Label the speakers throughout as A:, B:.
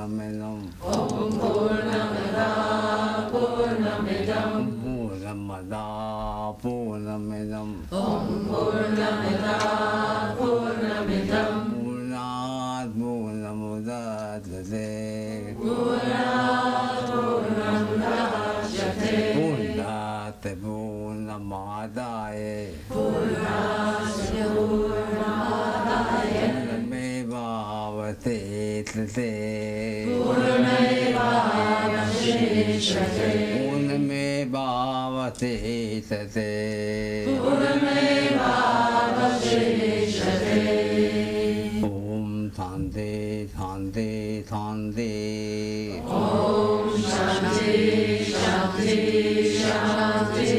A: Purnamidam
B: Om Purnamida Purnamidam
A: Purnamada Purnamidam
B: Om Purnamida Purnamidam
A: Purnat Purnamudachyate
B: Purnat Purnamudachyate
A: Purnate Purnamadaye
B: Purnasya Purnamadaye
A: Purnamevavate Tate
B: Purnamevavashishate
A: Purnamevavate Tate
B: Purnamevavashishate
A: Om Thante Thante Thante
B: Om Shanti Shanti Shanti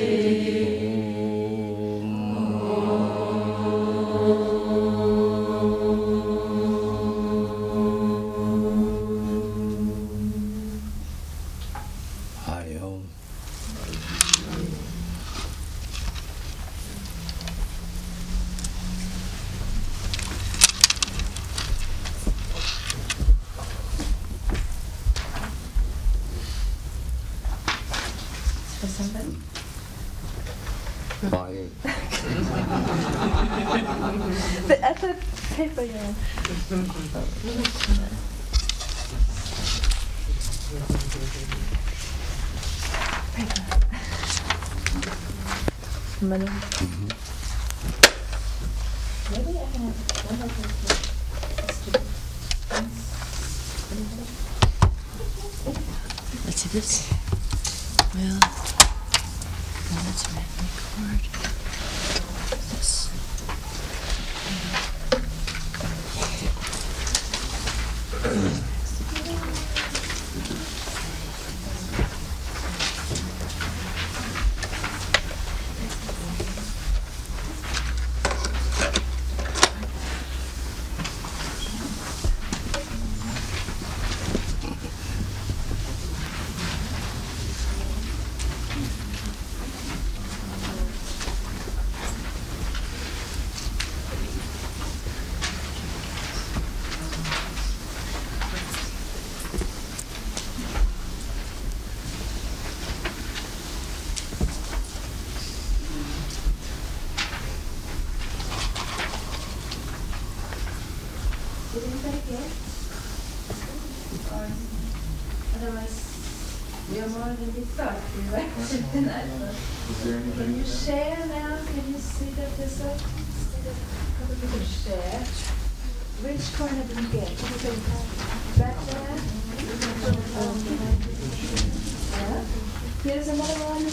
C: At the paper, yeah. Maybe I can have one more thing.
D: Let's see this. Well, no, that's right. Record. This.
C: Did anybody get? Or otherwise, we are more than we thought we were tonight. Can you share now? Can you see that there's a couple of people share? Which corner did you get? Back there? Yeah. Here's another one in the.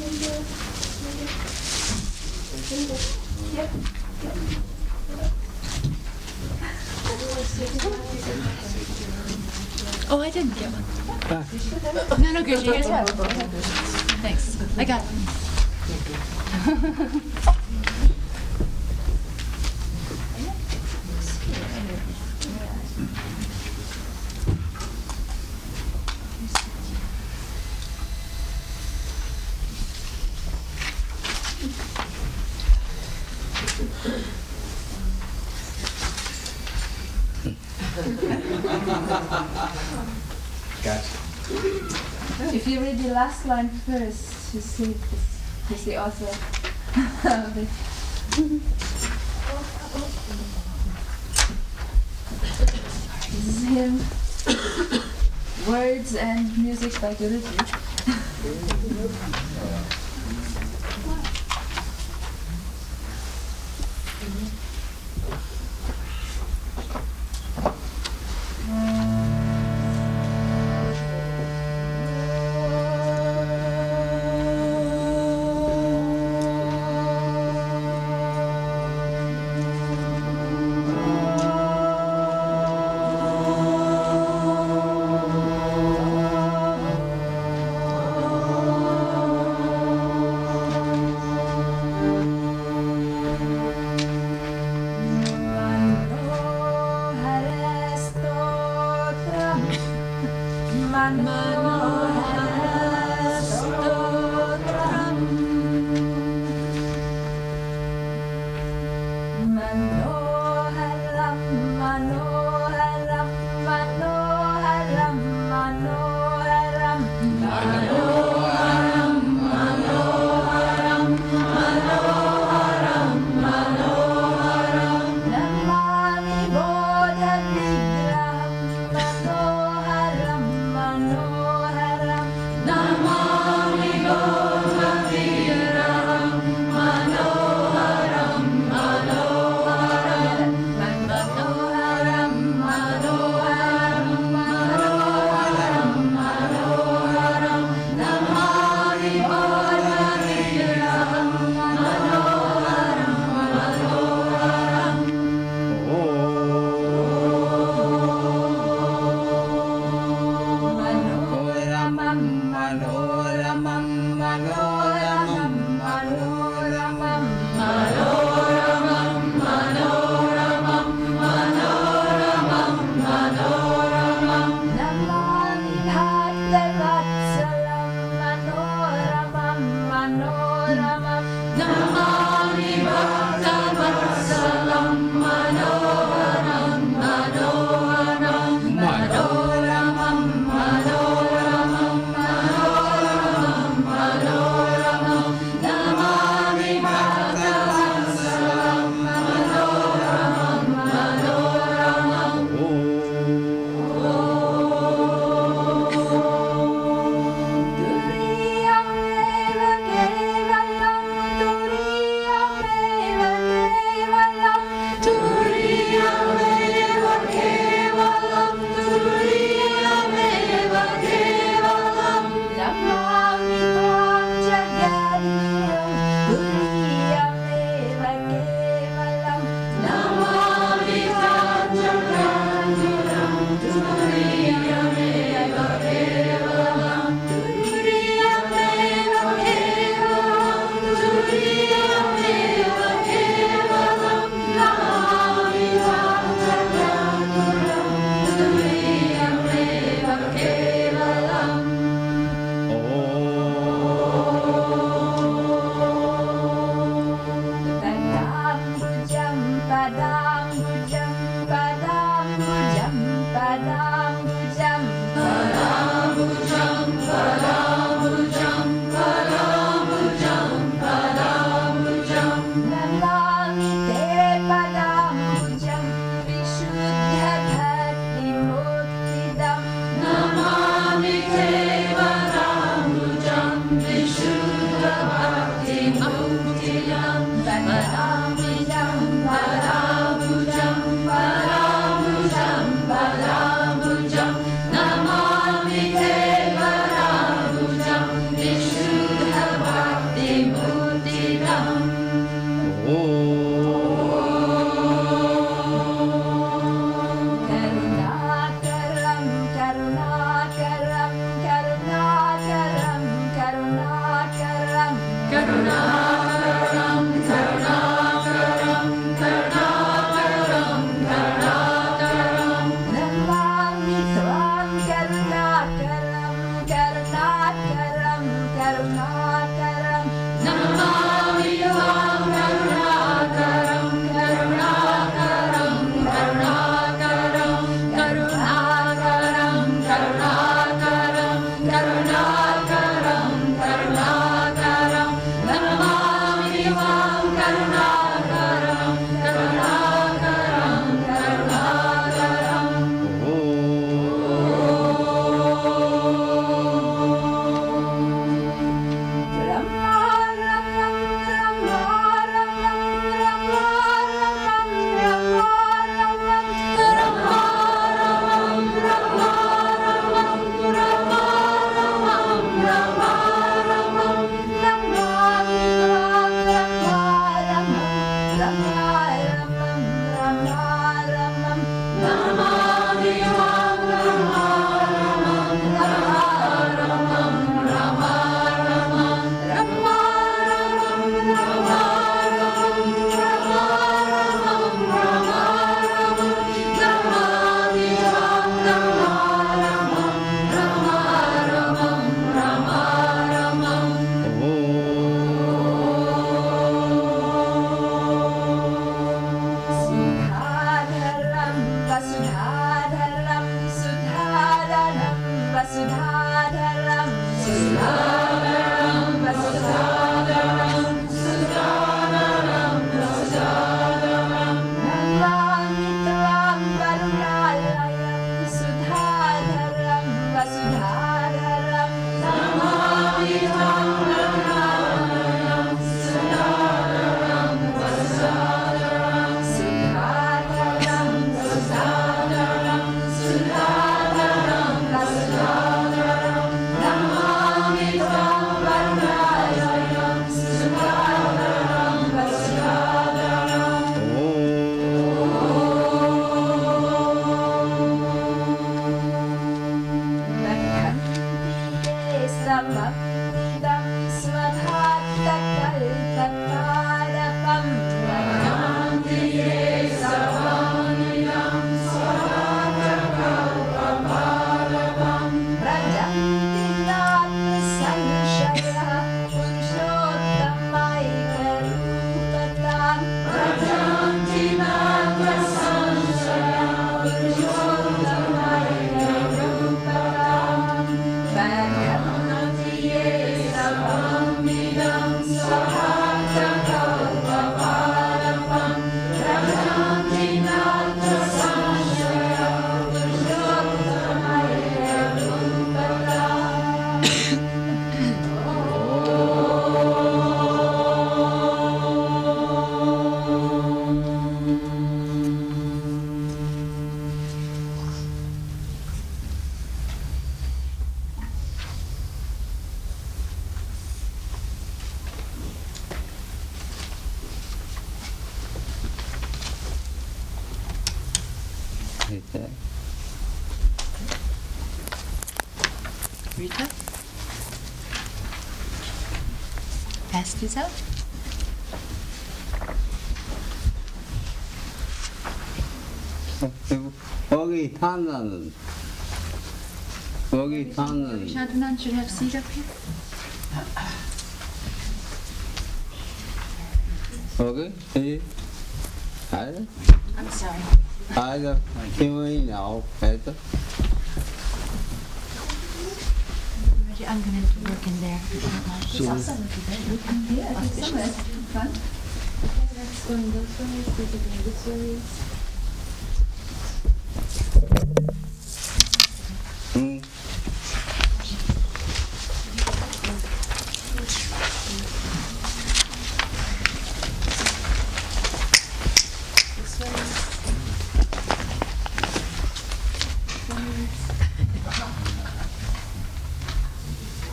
C: Yep.
D: Oh, I didn't get one. No, Gurujis, here's one. Thanks. I got one.
A: Gotcha.
C: If you read the last line first, you see he's the author of it. This is him. Words and music by Gurujis. padam bujam, padam bujam, padam bujam, padam bujam, padam bujam, padam bujam, padam bujam. Namami te padam bujam, vishuddha bhakti muktidam. Namami te padam bujam, vishuddha bhakti muktidam. Padam bujam, padam bujam, padam bujam, padam bujam. Namami te padam bujam, vishuddha bhakti muktidam. Karunakaram, karunakaram, karunakaram, karunakaram, karunakaram, karunakaram, karunakaram, karunakaram. Namami tvam karunakaram, karunakaram, karunakaram. Namami tvam karunakaram, karunakaram, karunakaram, karunakaram, karunakaram, karunakaram, karunakaram. Namami tvam karunakaram, karunakaram, karunakaram.
D: Rita? Ask yourself.
A: 거기 사는
D: Shanthanan should have seat up here.
A: 거기
D: I'm sorry.
A: 힘이 나오겠다.
D: I'm going to work in there.
C: Yeah, I think somewhere. Fun. Let's go in those ways, go in this way.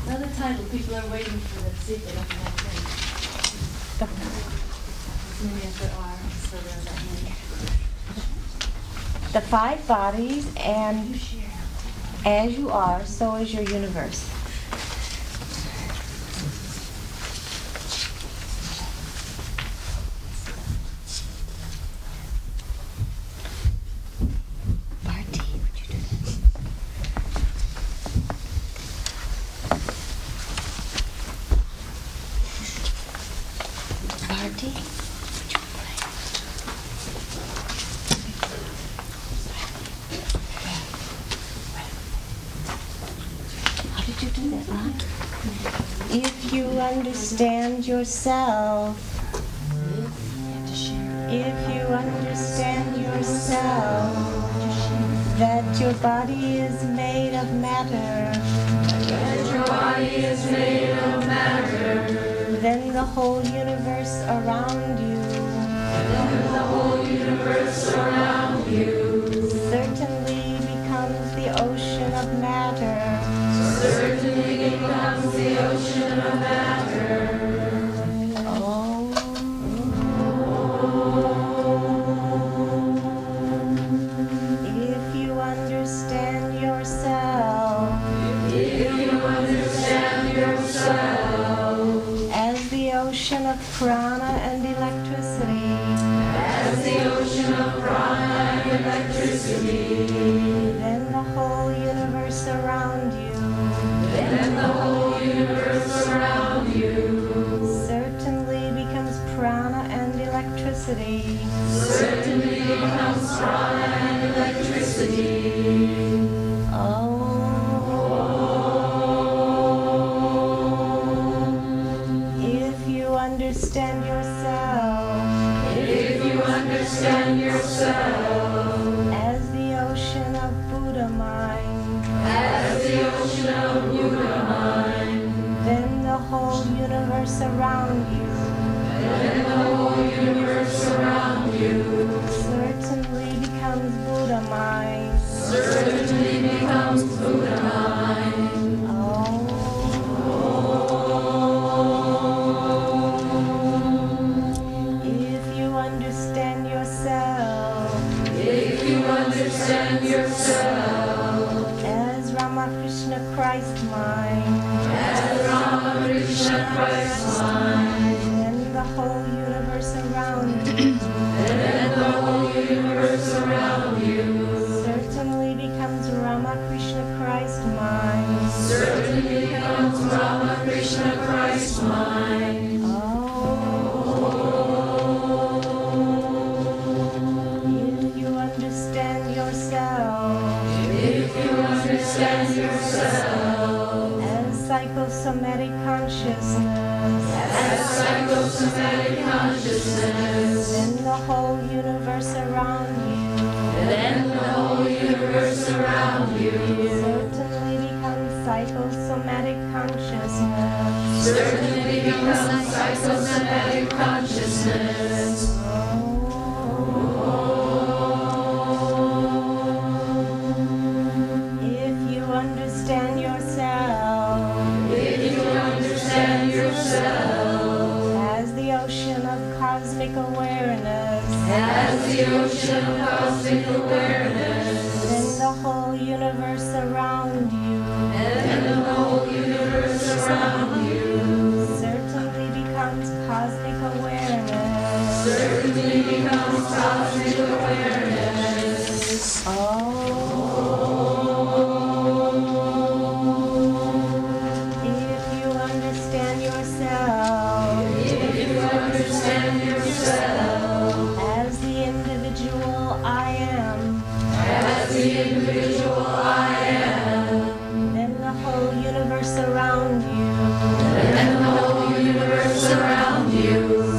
C: Another title, people are waiting for that, see if they don't have that. As many as there are, so there are that many.
E: The five bodies, and as you are, so is your universe. If you understand yourself, that your body is made of matter, then the whole universe around you, certainly becomes the ocean of matter. If you understand yourself as the ocean of prana and electricity, then the whole universe around you, certainly becomes prana and electricity. If you understand yourself as the ocean of Buddha mind, then the whole universe around you, certainly becomes Buddha mind. If you understand yourself as Ramakrishna Christ mind, then the whole universe around you, certainly becomes Ramakrishna Christ mind. If you understand yourself as psychosomatic consciousness, then the whole universe around you, certainly becomes psychosomatic consciousness. If you understand yourself as the ocean of cosmic awareness, then the whole universe around you, certainly becomes cosmic awareness. If you understand yourself as the
B: as the individual I am,
E: then the whole universe around you
B: then the whole universe around you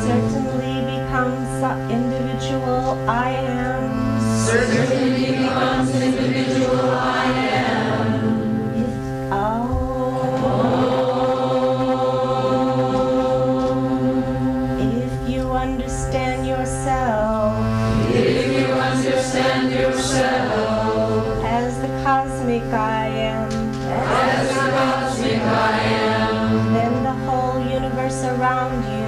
E: certainly becomes the individual I am.
B: certainly becomes the individual I am.
E: If you understand yourself
B: If you understand yourself
E: as the cosmic I am,
B: as the cosmic I am,
E: then the whole universe around you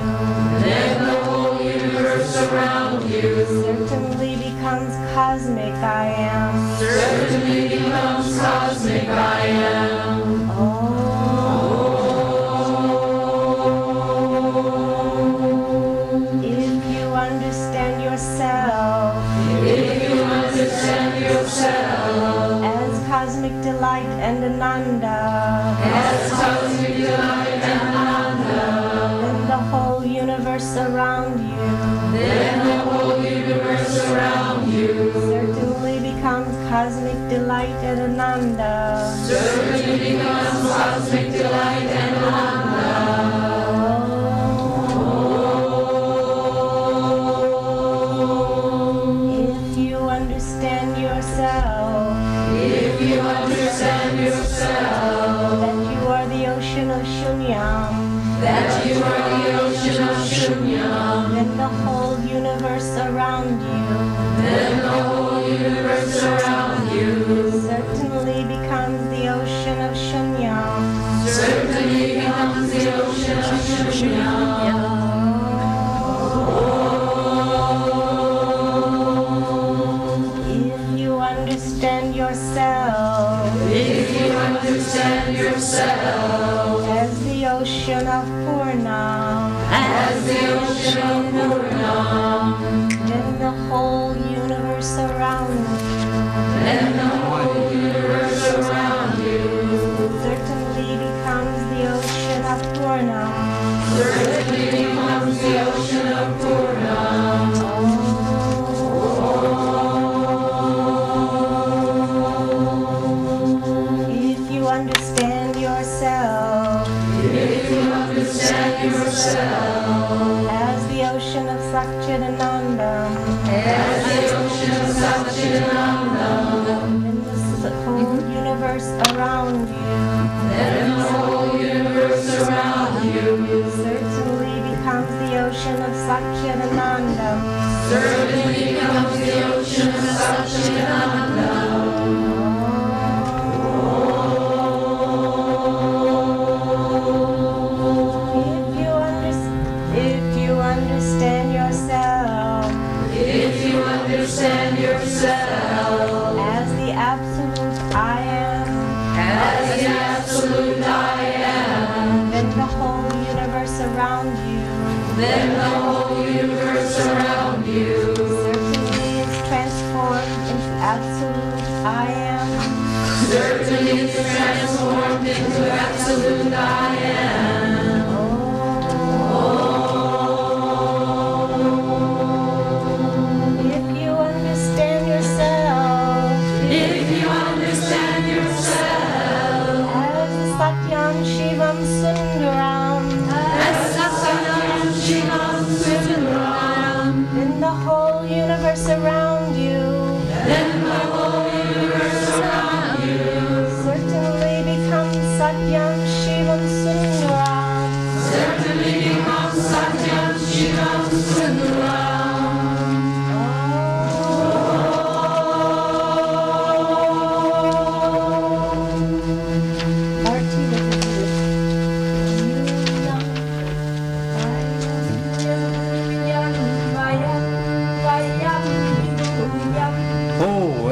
B: then the whole universe around you
E: certainly becomes cosmic I am.
B: certainly becomes cosmic I am.
E: If you understand yourself
B: If you understand yourself
E: as cosmic delight and Ananda,
B: as cosmic delight and Ananda,
E: then the whole universe around you
B: then the whole universe around you
E: certainly becomes cosmic delight and Ananda.
B: certainly becomes cosmic delight and Ananda.
E: If you understand yourself
B: If you understand yourself
E: that you are the ocean of Shunyam,
B: that you are the ocean of Shunyam,
E: then the whole universe around you
B: then the whole universe around you
E: certainly becomes the ocean of Shunyam.
B: certainly becomes the ocean of Shunyam.
E: If you understand yourself
B: If you understand yourself
E: as the ocean of Purnam,
B: as the ocean of Purnam,
E: then the whole universe around you
B: then the whole universe around you
E: certainly becomes the ocean of Purnam.
B: certainly becomes the ocean of Purnam.
E: If you understand yourself
B: If you understand yourself
E: as the ocean of Satchidananda,
B: as the ocean of Satchidananda,
E: then the whole universe around you
B: then the whole universe around you
E: certainly becomes the ocean of Satchidananda.
B: certainly becomes the ocean of Satchidananda.
E: If you understand yourself
B: If you understand yourself
E: as the absolute I am,
B: as the absolute I am,
E: then the whole universe around you
B: then the whole universe around you
E: certainly is transformed into absolute I am.
B: certainly is transformed into absolute I am.
E: If you understand yourself
B: If you understand yourself
E: as the Satyam Shivam Sundaram,
B: as Satyam Shivam Sundaram,
E: then the whole universe around you
B: then the whole universe around you
E: certainly becomes Satyam Shivam Sundaram.
B: certainly becomes Satyam Shivam Sundaram.
A: Oh,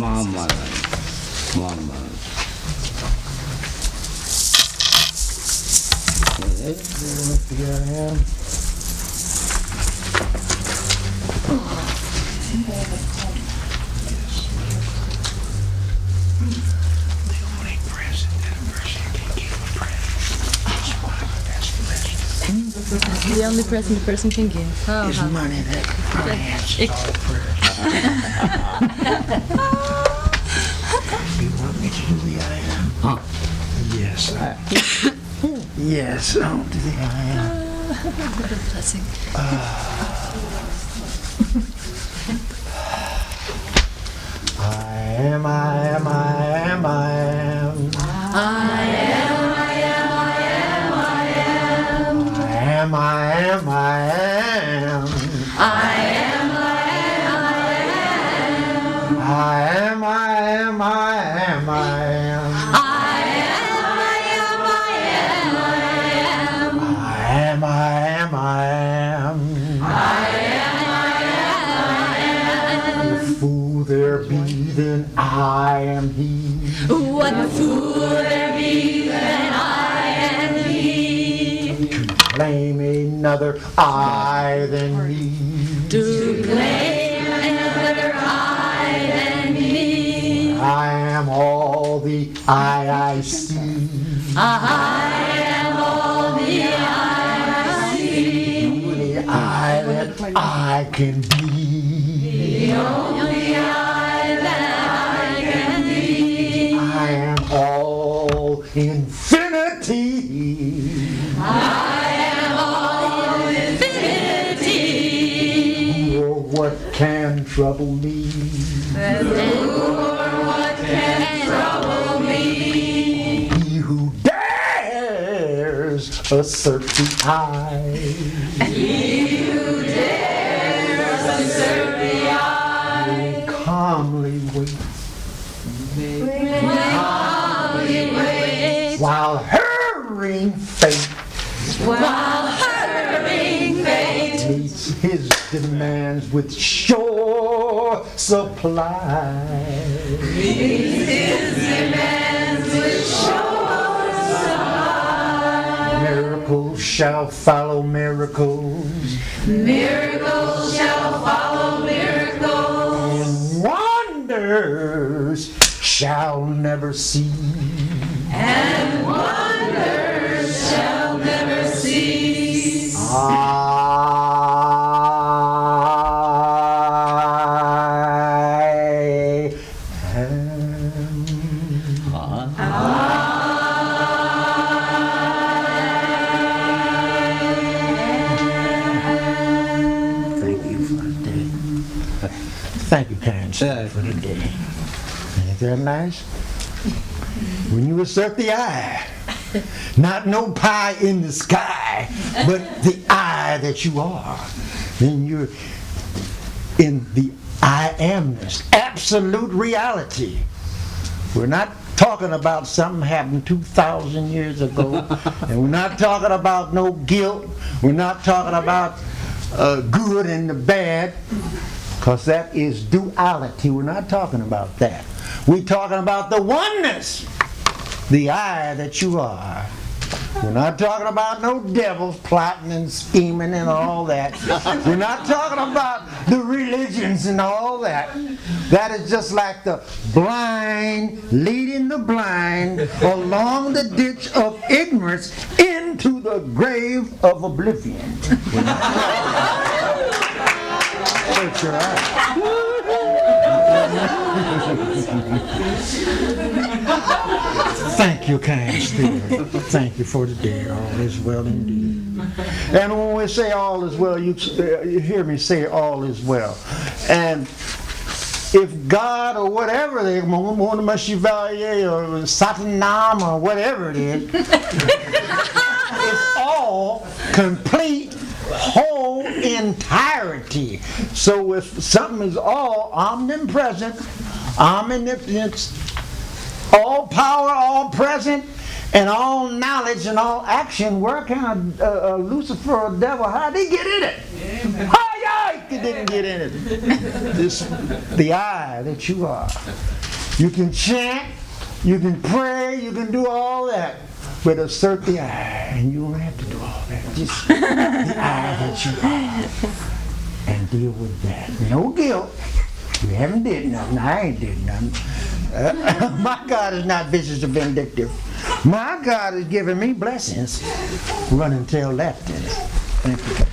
A: Mama.
D: The only present a person can give.
F: Is money that finance all You want me to do the I am?
A: Huh?
F: Yes. Yes, I'll do the I am.
D: Blessing.
F: I am, I am, I am, I am.
B: I am, I am, I am, I am.
F: I am, I am, I am.
B: I am, I am, I am.
F: I am, I am, I am, I am.
B: I am, I am, I am.
F: I am, I am, I am.
B: I am, I am.
F: If fool there be, then I am he.
B: What fool there be than I am he?
F: To claim another I than me.
B: To claim another I than me.
F: I am all the I see.
B: I am all the I see.
F: The I that I can be.
B: The only I that I can be.
F: I am all infinity.
B: I am all infinity.
F: Oh, what can trouble me?
B: What can trouble me?
F: He who dares assert the I.
B: He who dares assert the I.
F: Calmly wait
B: Calmly wait.
F: while hurrying fate.
B: While hurrying fate
F: Meets his demands with sure supply.
B: meets his demands with sure supply.
F: Miracles shall follow miracles.
B: Miracles shall follow miracles.
F: And wonders shall never cease.
B: And wonders shall never cease.
F: I thank you for the day. Thank you, kind sir, for the day. Ain't that nice? When you assert the I, not no pie in the sky, but the I that you are, then you're in the I amness, absolute reality. We're not talking about something happened 2,000 years ago, and we're not talking about no guilt. We're not talking about good and the bad, because that is duality. We're not talking about that. We're talking about the oneness, the I that you are. We're not talking about no devils plotting and scheming and all that. We're not talking about the religions and all that. That is just like the blind leading the blind along the ditch of ignorance into the grave of oblivion. Search your eyes. Thank you, kind spirit. Thank you for the day. All is well indeed. And when we say all is well, you hear me say all is well. And if God or whatever they Mona Chevalier or Satanam or whatever it is, it's all complete, whole entirety. So if something is all omnipresent, omniscience, all power, all present, and all knowledge and all action, where can a Lucifer or devil, how'd he get in it? He didn't get in it. This, the I that you are. You can chant, you can pray, you can do all that, but assert the I, and you don't have to do all that. Just the I that you are, and deal with that. No guilt. You haven't did nothing. I ain't did nothing. My God is not vicious or vindictive. My God is giving me blessings. Run and tell that to me. Thank you, God.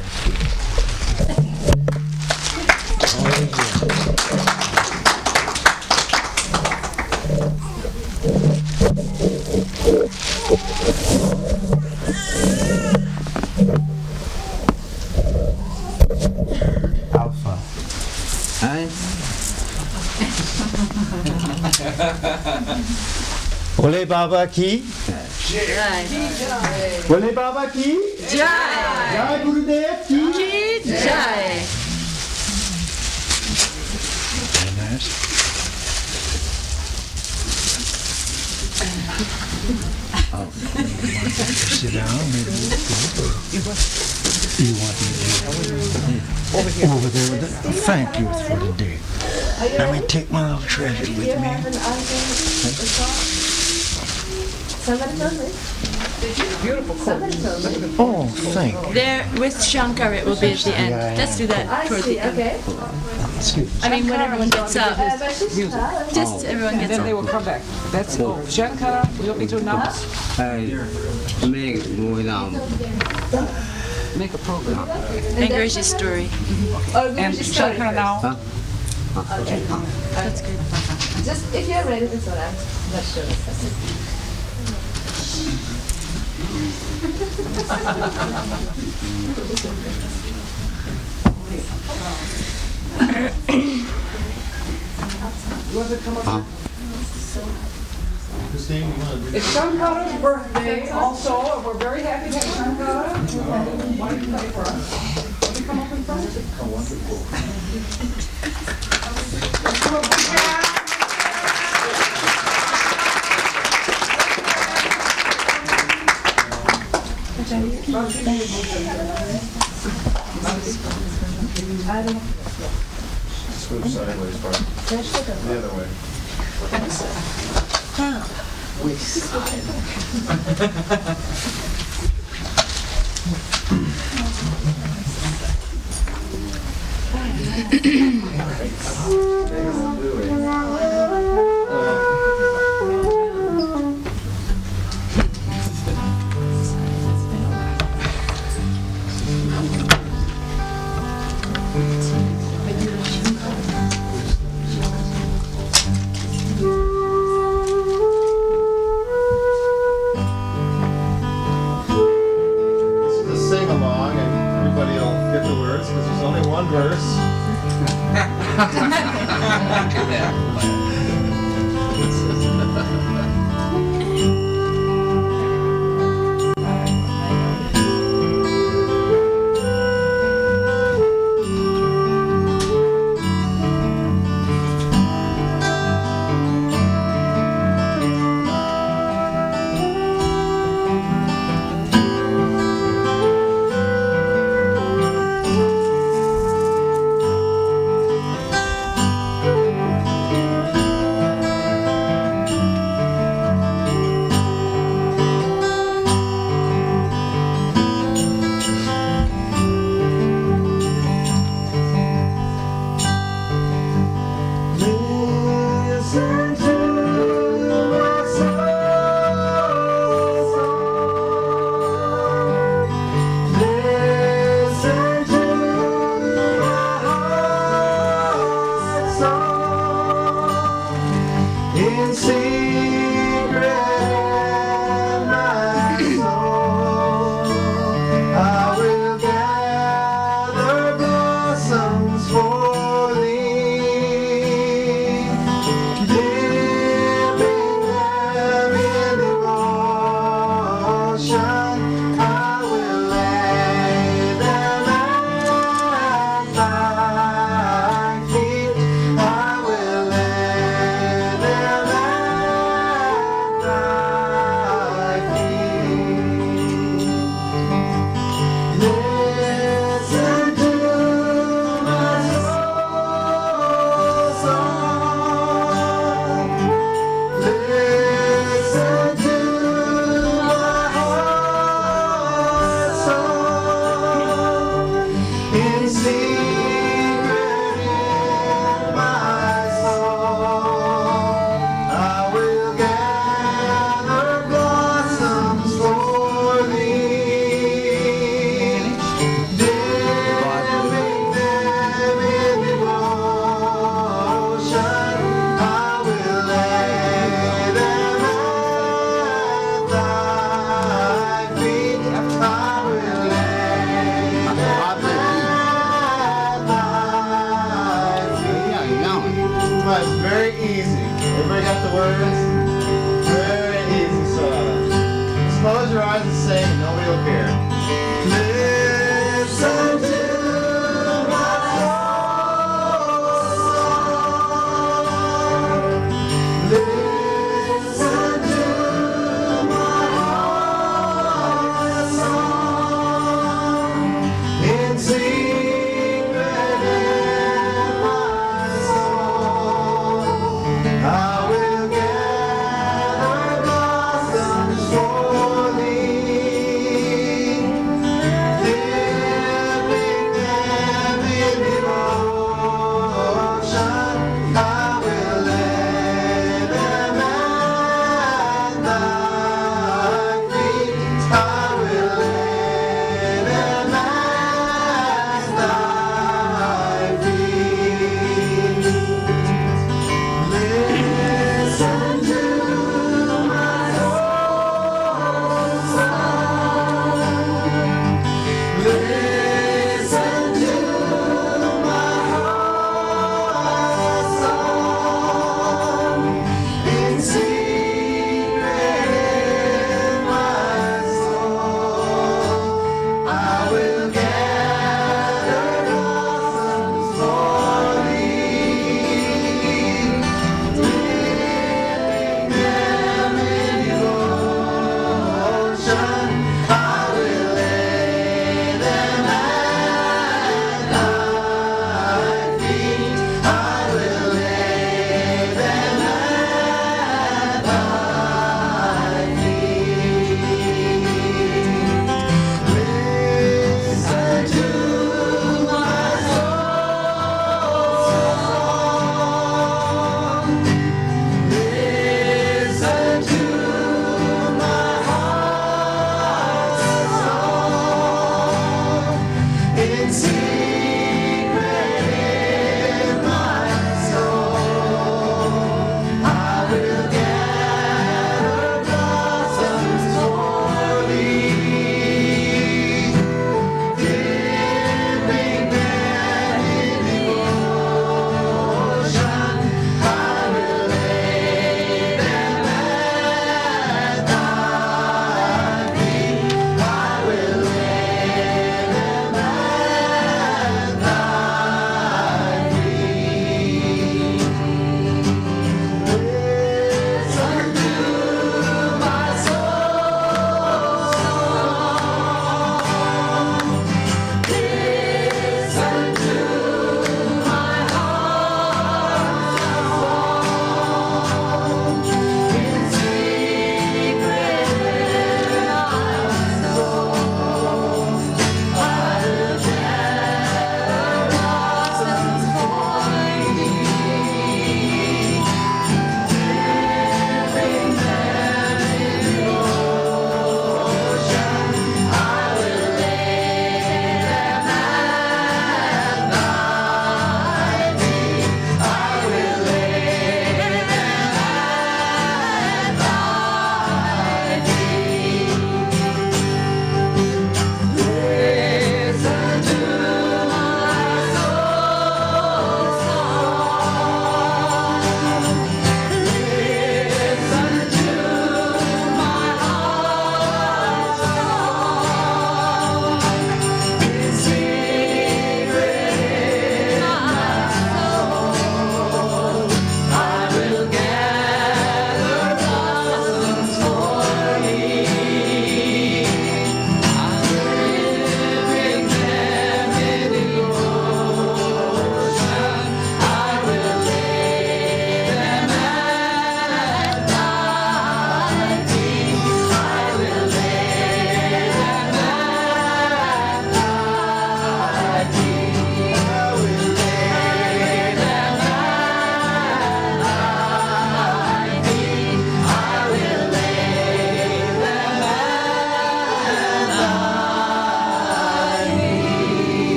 F: Alpha. Bole Baba ki Bole Baba ki
D: Jai.
F: Jai Gurudev ki
D: Jai.
F: Very nice. Sit down. You want me to over there with it? Thank you for the day. Let me take my little treasure with me.
C: Somebody told me.
G: Beautiful coat.
C: Somebody told me.
F: Oh, thank you.
D: There with Shankar it will be at the end. Let's do that
C: I
D: towards
C: see,
D: the end.
C: okay.
F: Excuse me.
D: I mean when everyone gets up.
C: But she's tired.
D: Just everyone
G: And
D: gets
G: then they
D: up.
G: will come back. That's cool. Shankara, will be to announce,
A: Make moving on.
G: make a program.
D: And Gurujis' story.
C: Oh,
G: And Shankara now,
D: That's good.
C: just if you're ready, that's what I'm not sure.
G: it's Shankara's birthday also, and we're very happy to have Shankara. Why don't you play for us? Will you come up in front? Oh, wonderful.
H: Switch sideways, part. The other way.
B: Which side? For thee,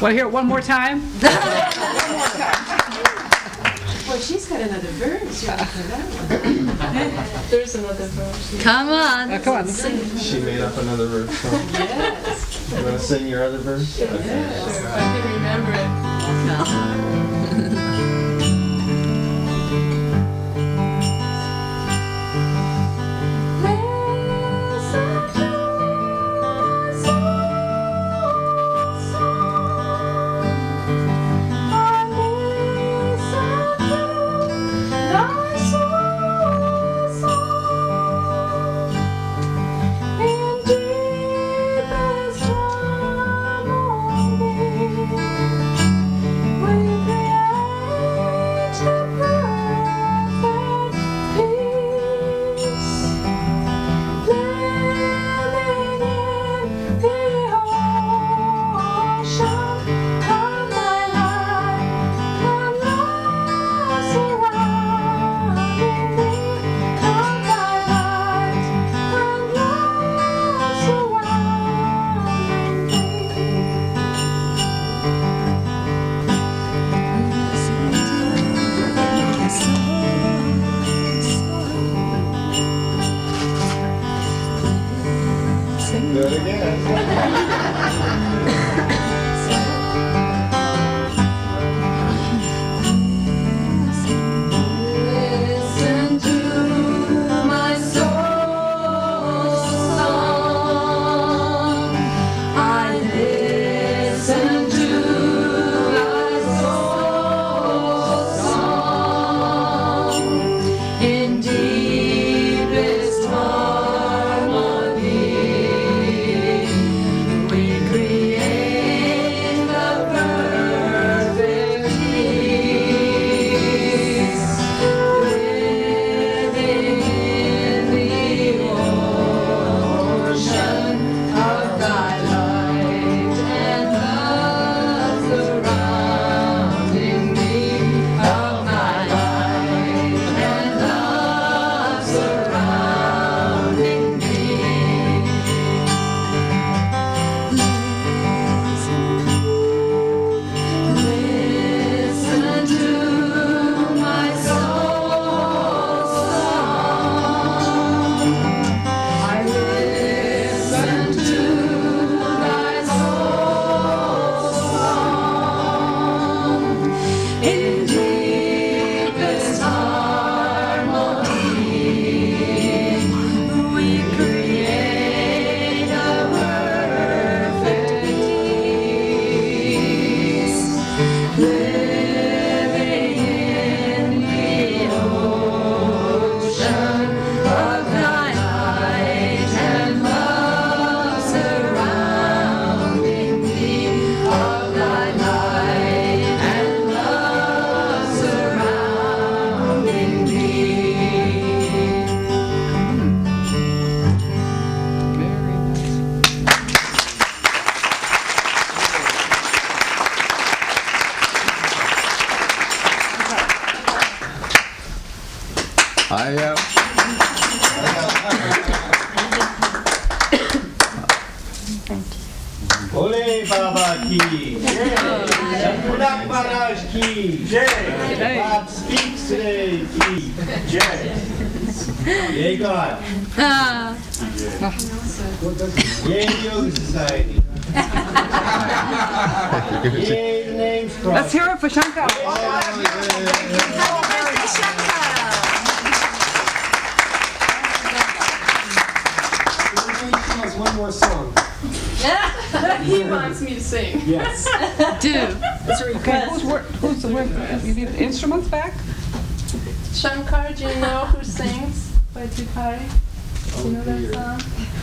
G: Want to hear it one more time?
B: Well, she's got another verse. You for that one. There's another verse.
D: Come on.
G: Come on.
H: She made up another verse. Huh?
B: Yes.
H: You want to sing your other verse?
B: Yes. I can remember it.
H: Do it again.
C: Listen to my soul's song. I listen to my soul's song in deepest harmony. We create the perfect peace, living in the ocean of thy light and love surrounding me, of thy light and love surrounding me. Listen to my soul's song. I listen to thy soul's song in deepest harmony. We create a perfect peace, living in the ocean of thy light and love surrounding me, of thy light and love surrounding me.
A: Ariel.
F: Ole Baba ki. Pudak Maharaj ki. God speaks today ki. Yay God.
D: Ah.
F: Yay Yoga Society. Yay the name's crossed.
G: Let's hear it for Shankar.
H: She has one more song.
B: He wants me to sing.
H: Yes.
D: Do.
G: Okay, who's you need the instruments back?
B: Shankar, do you know who sings by Tukari? Do you know that song?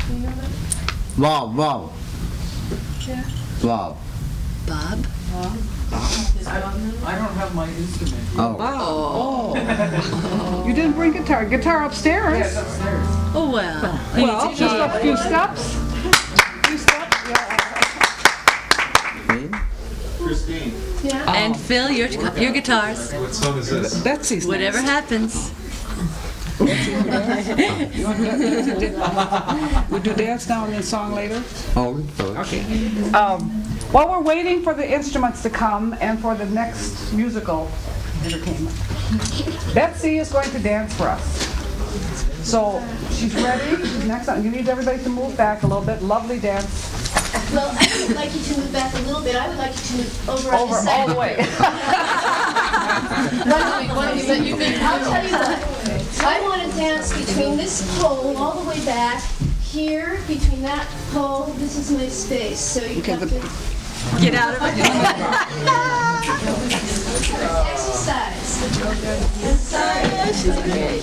B: Do you know that?
A: Bob.
B: Yeah.
A: Bob.
D: Bob?
I: I don't have my instrument.
A: Oh.
G: You didn't bring guitar. Guitar upstairs.
I: Yes, upstairs.
D: Oh, well.
G: Well, just a few steps.
A: Me?
H: Christine.
B: Yeah.
D: And Phil, your guitars.
H: What song is this?
G: Betsy's
D: Whatever
G: next.
D: happens.
G: You want to do we'll do dance now and then song later?
A: Oh,
G: Okay. While we're waiting for the instruments to come and for the next musical entertainment, Betsy is going to dance for us. So she's ready. She's next on. You need everybody to move back a little bit. Lovely dance.
C: Well, I would like you to move back a little bit. I would like you to move over on this
G: Over
C: side.
G: all the way.
C: I'll tell you what. I want to dance between this pole all the way back, here, between that pole. This is my space. So you have to
D: Get out of it.
C: exercise. I'm sorry.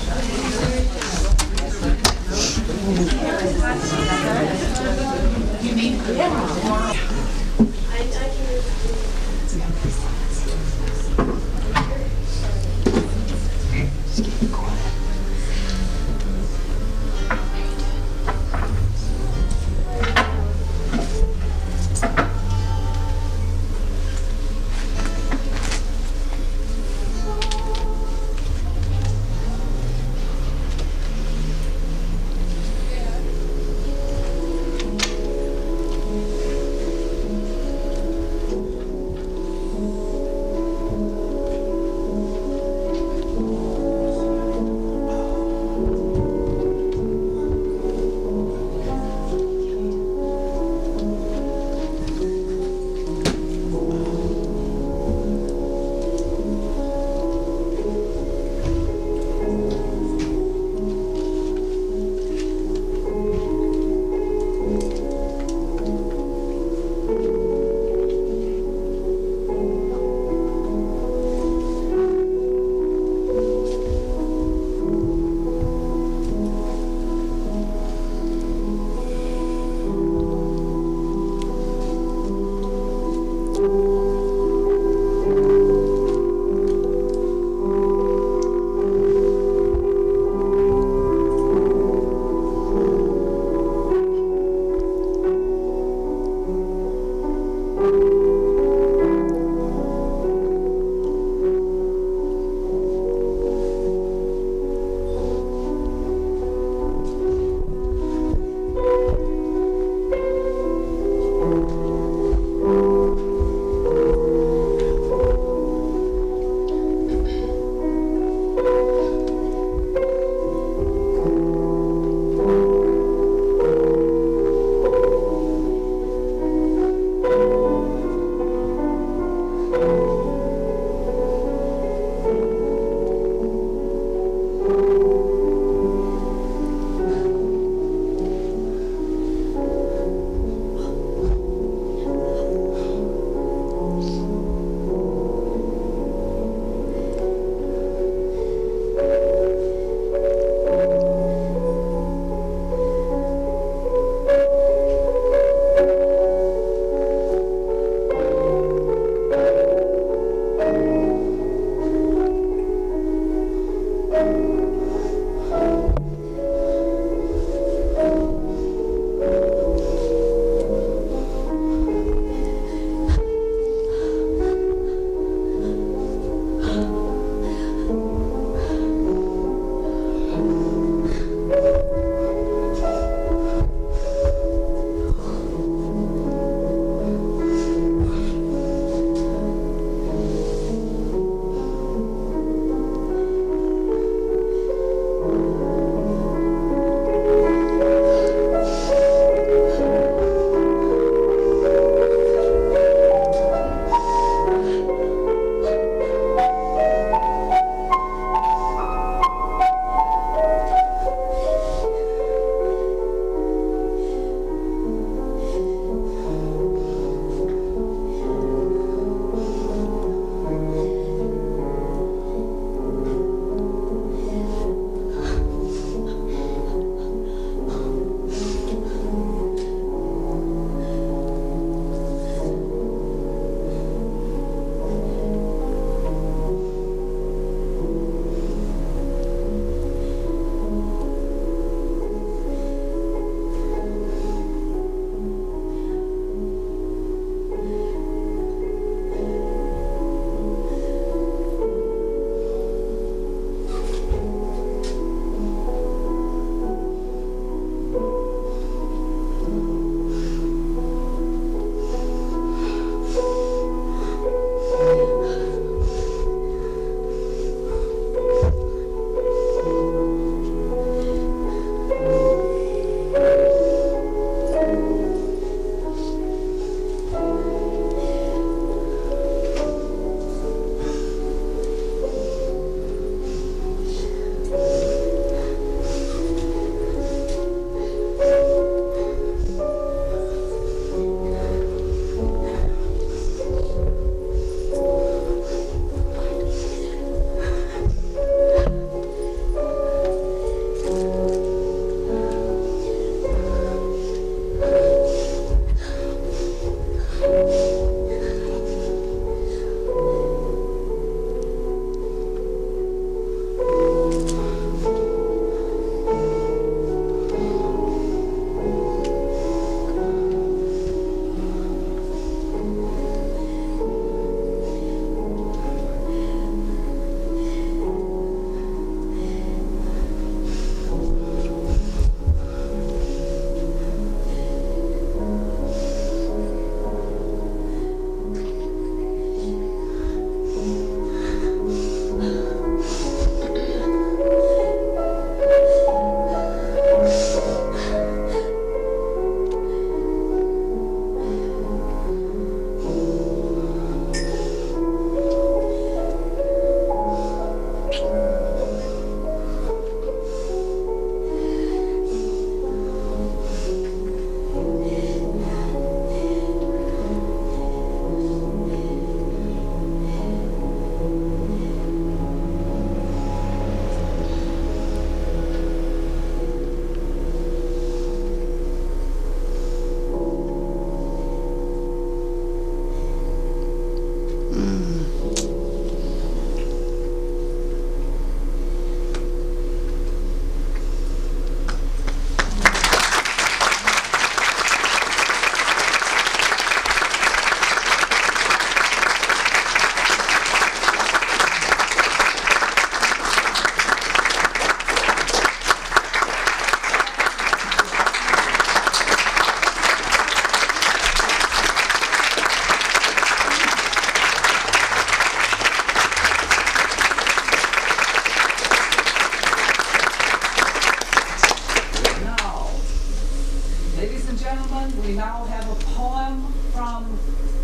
G: we now have a poem from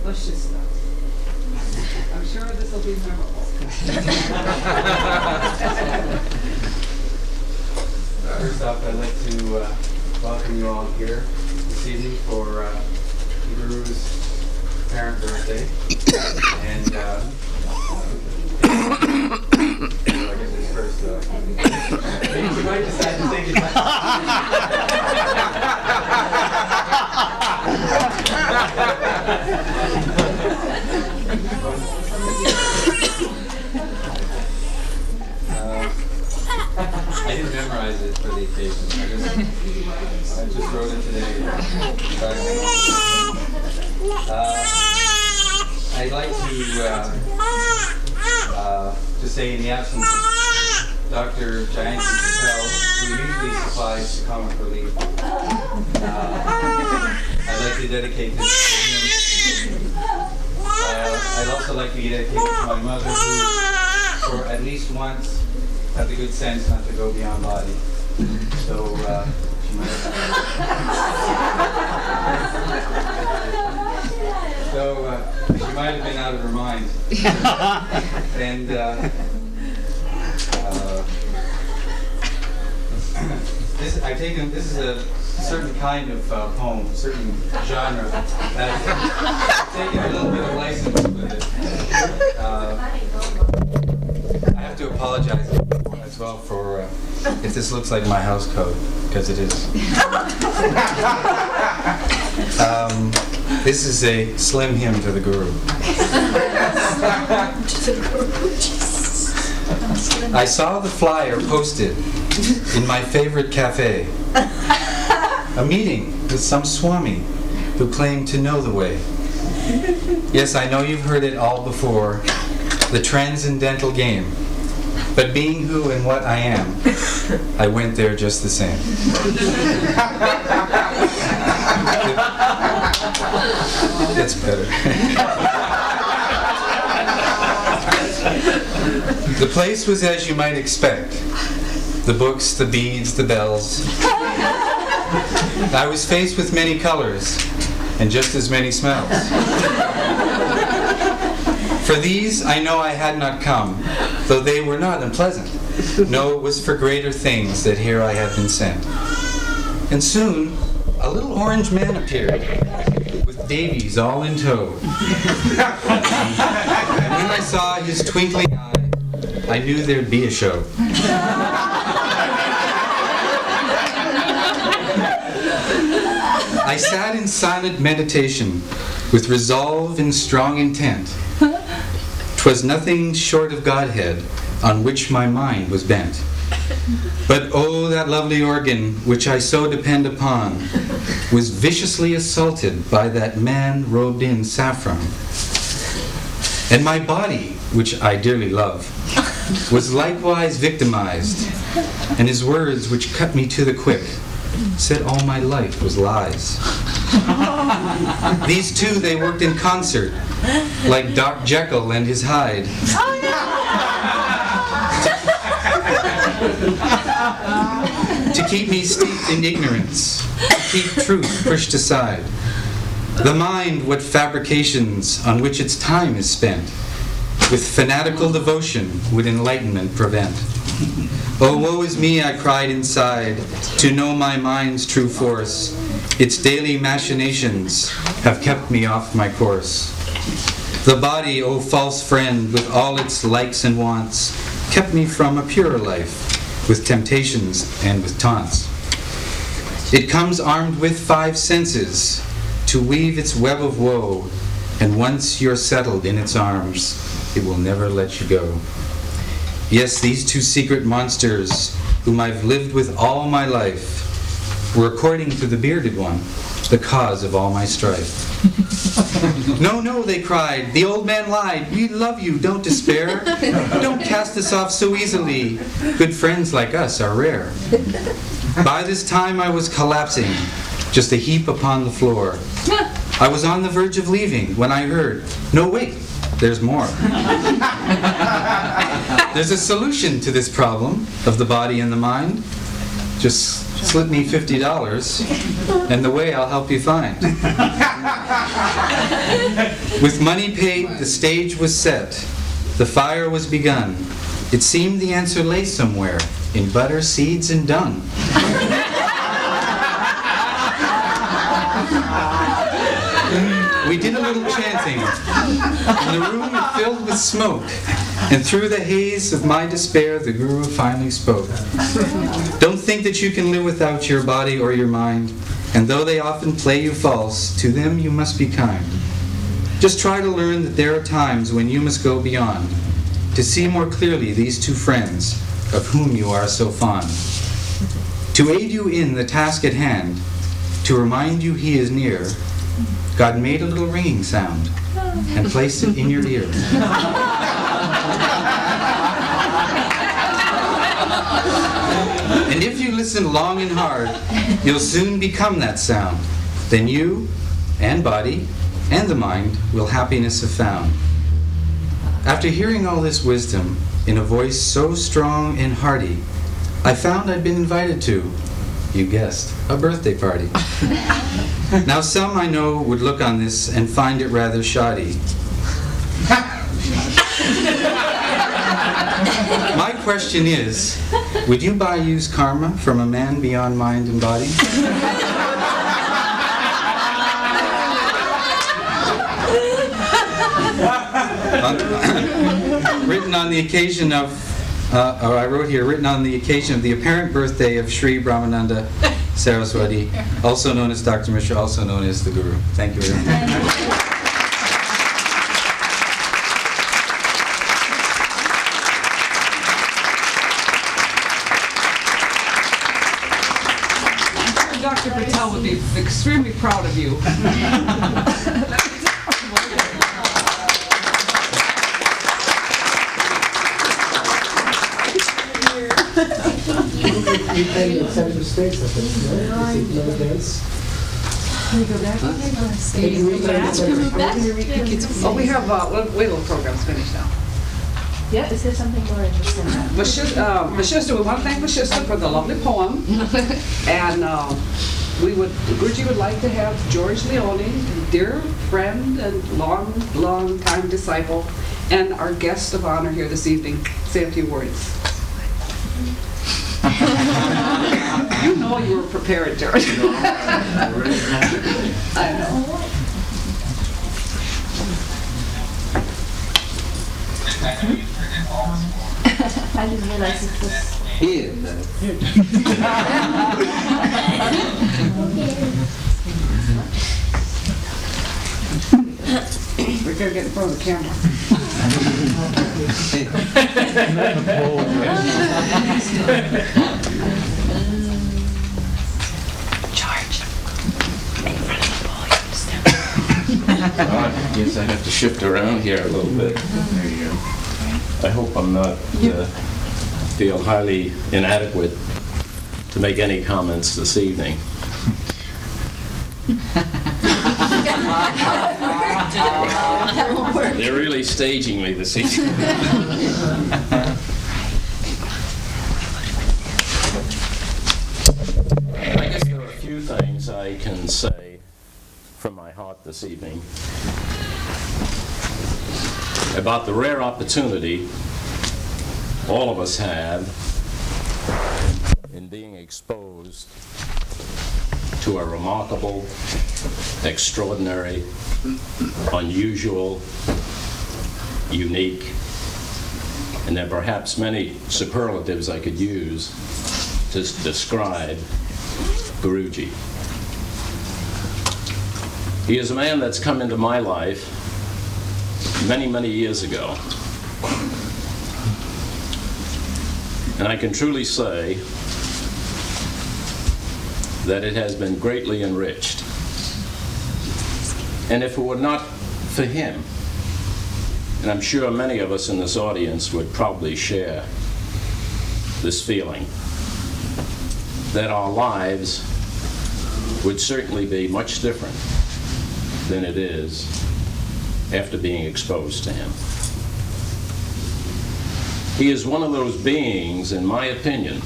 G: Lashista. I'm sure this will be memorable.
I: First off, I'd like to welcome you all here this evening for Guru's parent birthday. And I guess it's first. Maybe you might decide to say goodbye. I didn't memorize it for the occasion. I just wrote it today. I'd like to just say, in the absence of Dr. Jayanti Patel, who usually supplies the comic relief, I'd like to dedicate this to him. I'd also like to dedicate it to my mother, who, for at least once, had the good sense not to go beyond body. So she might have been out of her mind. And this is a certain kind of poem, certain genre. I've taken a little bit of license with it. I have to apologize as well for if this looks like my house code, because it is. This is a slim hymn to the Guru. I saw the flyer posted in my favorite cafe. A meeting with some Swami who claimed to know the way. Yes, I know you've heard it all before, the transcendental game. But being who and what I am, I went there just the same. That's better. The place was as you might expect. The books, the beads, the bells. I was faced with many colors and just as many smells. For these I know I had not come, though they were not unpleasant. No, it was for greater things that here I had been sent. And soon a little orange man appeared, with Davies all in tow. And when I saw his twinkling eye, I knew there'd be a show. I sat in silent meditation, with resolve and strong intent. 'Twas nothing short of Godhead on which my mind was bent. But oh, that lovely organ which I so depend upon was viciously assaulted by that man robed in saffron. And my body, which I dearly love, was likewise victimized, and his words, which cut me to the quick, said all my life was lies. These two, they worked in concert, like Dr. Jekyll and his Hyde. To keep me steeped in ignorance, to keep truth pushed aside. The mind, what fabrications on which its time is spent, with fanatical devotion would enlightenment prevent. Oh, woe is me, I cried inside, to know my mind's true force. Its daily machinations have kept me off my course. The body, oh false friend, with all its likes and wants, kept me from a purer life, with temptations and with taunts. It comes armed with 5 senses, to weave its web of woe, and once you're settled in its arms, it will never let you go. Yes, these 2 secret monsters, whom I've lived with all my life, were, according to the bearded one, the cause of all my strife. No, no, they cried, the old man lied, we love you, don't despair. Don't cast us off so easily, good friends like us are rare. By this time I was collapsing, just a heap upon the floor. I was on the verge of leaving when I heard, no wait, there's more. There's a solution to this problem of the body and the mind. Just slip me $50, and the way I'll help you find. With money paid, the stage was set. The fire was begun. It seemed the answer lay somewhere in butter, seeds, and dung. We did a little chanting, and the room filled with smoke. And through the haze of my despair, the Guru finally spoke. Don't think that you can live without your body or your mind, and though they often play you false, to them you must be kind. Just try to learn that there are times when you must go beyond, to see more clearly these two friends, of whom you are so fond. To aid you in the task at hand, to remind you he is near, God made a little ringing sound and placed it in your ear. And if you listen long and hard, you'll soon become that sound. Then you, and body, and the mind will happiness have found. After hearing all this wisdom in a voice so strong and hearty, I found I'd been invited to, you guessed, a birthday party. Now some I know would look on this and find it rather shoddy. My question is, would you buy used karma from a man beyond mind and body? Written on the occasion of, I wrote here, written on the occasion of the apparent birthday of Sri Brahmananda Sarasvati, also known as Dr. Mishra, also known as the Guru. Thank you very much.
G: Dr. Patel would be extremely proud of you.
F: You played in 7 states, I think, right? Is it another dance?
G: Can we go back? Oh, we have, wait till the program's finished now.
C: Yeah, is there something more interesting?
G: Vashista, we want to thank Vashista for the lovely poem. And Guruji would like to have George Leone, dear friend and long time disciple, and our guest of honor here this evening, say a few words. You know you were prepared, George. I know.
C: I didn't realize it was...
A: Here.
G: We're going to get in front of the camera.
D: George, in front of the podium.
H: I guess I have to shift around here a little bit. There you go. I hope I'm not feel highly inadequate to make any comments this evening. They're really staging me this evening. I guess there are a few things I can say from my heart this evening about the rare opportunity all of us have in being exposed to a remarkable, extraordinary, unusual, unique, and there are perhaps many superlatives I could use to describe Guruji. He is a man that's come into my life many, many years ago. And I can truly say that it has been greatly enriched. And if it were not for him, and I'm sure many of us in this audience would probably share this feeling, that our lives would certainly be much different than it is after being exposed to him. He is one of those beings, in my opinion,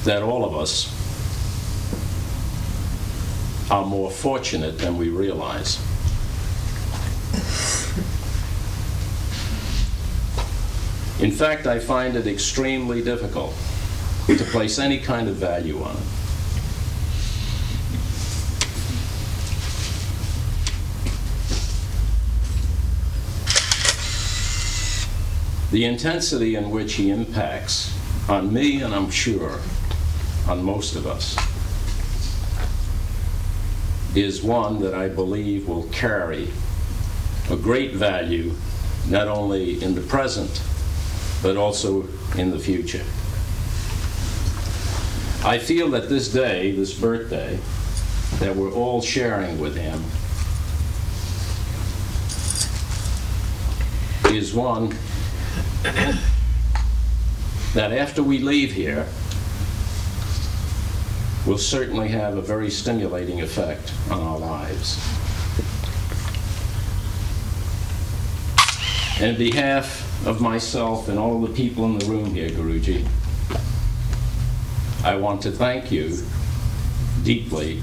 H: that all of us are more fortunate than we realize. In fact, I find it extremely difficult to place any kind of value on it. The intensity in which he impacts on me, and I'm sure on most of us, is one that I believe will carry a great value not only in the present, but also in the future. I feel that this day, this birthday, that we're all sharing with him is one that after we leave here will certainly have a very stimulating effect on our lives. And on behalf of myself and all the people in the room here, Guruji, I want to thank you deeply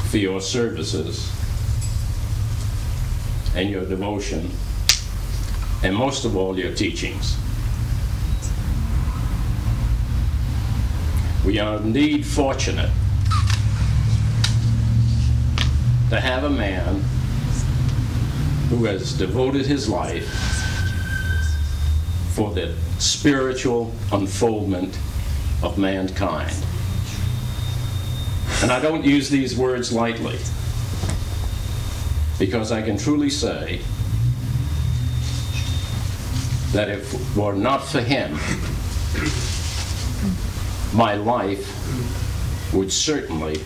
H: for your services and your devotion, and most of all, your teachings. We are indeed fortunate to have a man who has devoted his life for the spiritual unfoldment of mankind. And I don't use these words lightly, because I can truly say that if it were not for him, my life would certainly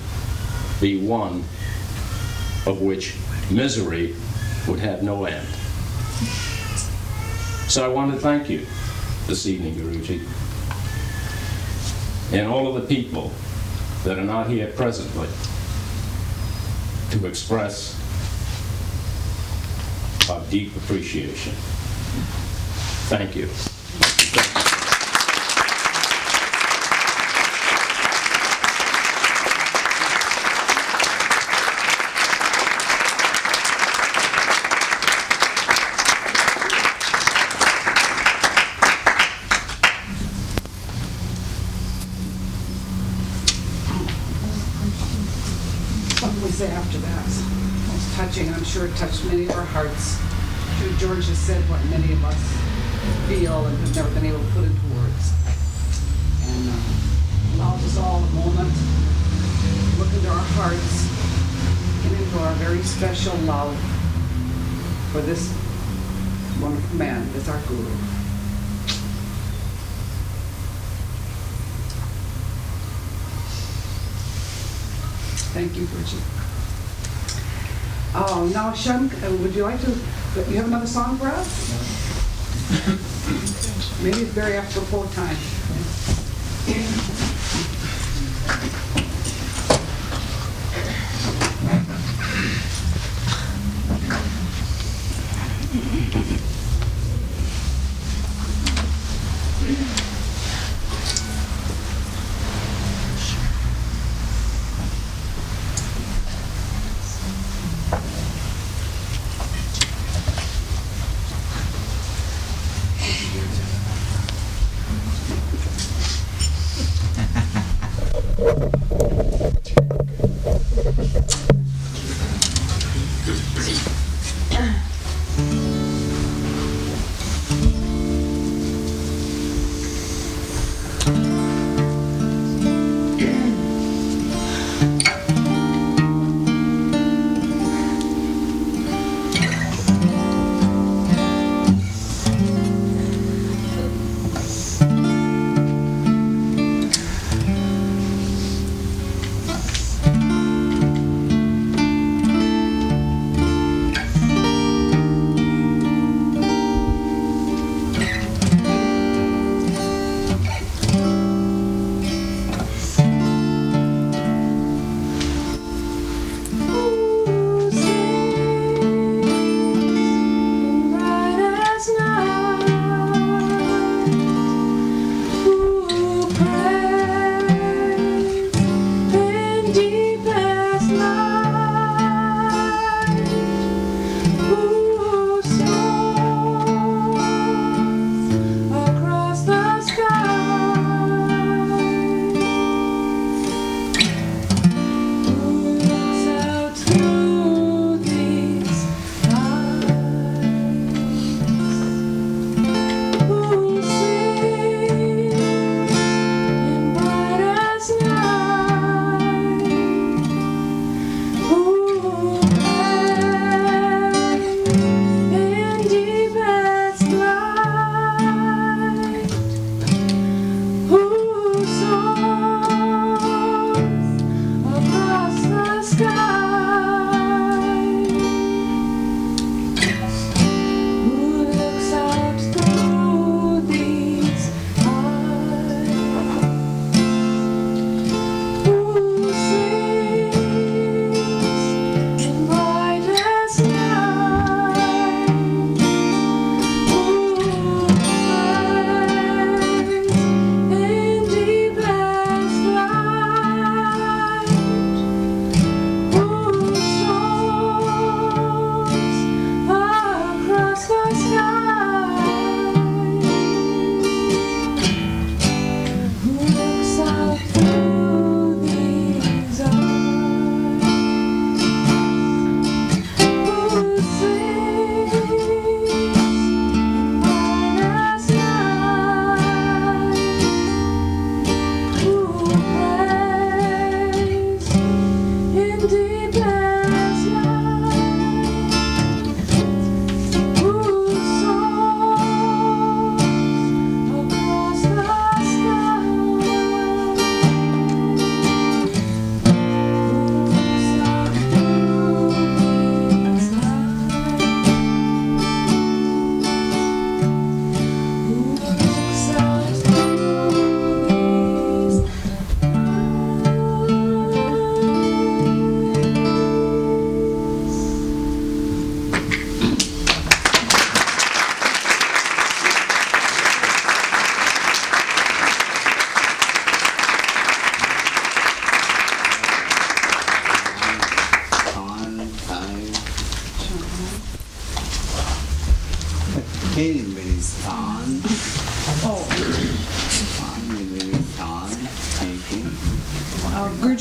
H: be one of which misery would have no end. So I want to thank you this evening, Guruji, and all of the people that are not here presently to express our deep appreciation. Thank you.
G: What we say after that was touching, and I'm sure it touched many of our hearts. I'm sure George has said what many of us feel and have never been able to put into words. And allows us all a moment to look into our hearts and into our very special love for this wonderful man, that's our Guru. Thank you, Bridget. Now, Shun, would you like to, you have another song for us? Maybe it's very apropos time.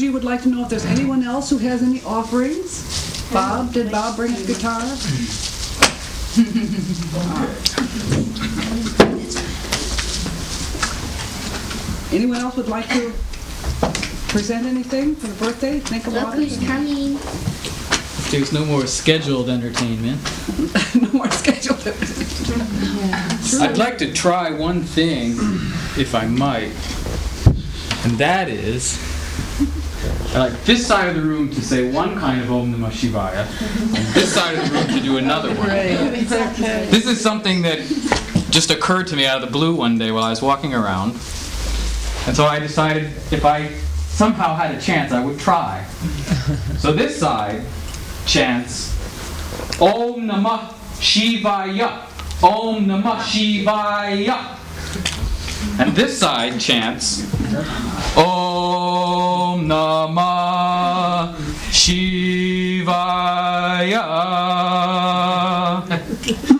G: Bobby would like to know if there's anyone else who has any offerings. Bob, did Bob bring his guitar? Anyone else would like to present anything for the birthday? Think about
C: Look who's
G: it.
C: coming.
J: There's no more scheduled entertainment.
G: No more scheduled entertainment.
J: I'd like to try one thing, if I might, and that is, I like this side of the room to say one kind of Om Namah Shivaya, and this side of the room to do another one. This is something that just occurred to me out of the blue one day while I was walking around, and so I decided if I somehow had a chance, I would try. So this side chants Om Namah Shivaya, Om Namah Shivaya. And this side chants Om Namah Shivaya.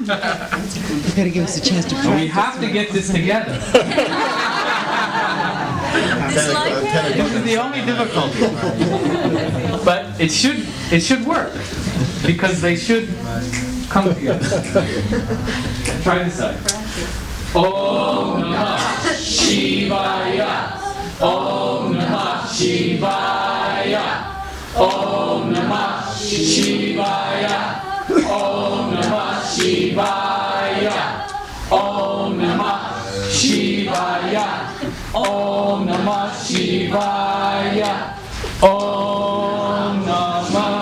K: You gotta give us a chance to
J: And we have to get this together. This is the only difficulty. But it should work. Because they should come together. Try this side. Om Namah Shivaya. Om Namah Shivaya. Om Namah Shivaya. Om Namah Shivaya. Om Namah Shivaya. Om Namah Shivaya. Om Namah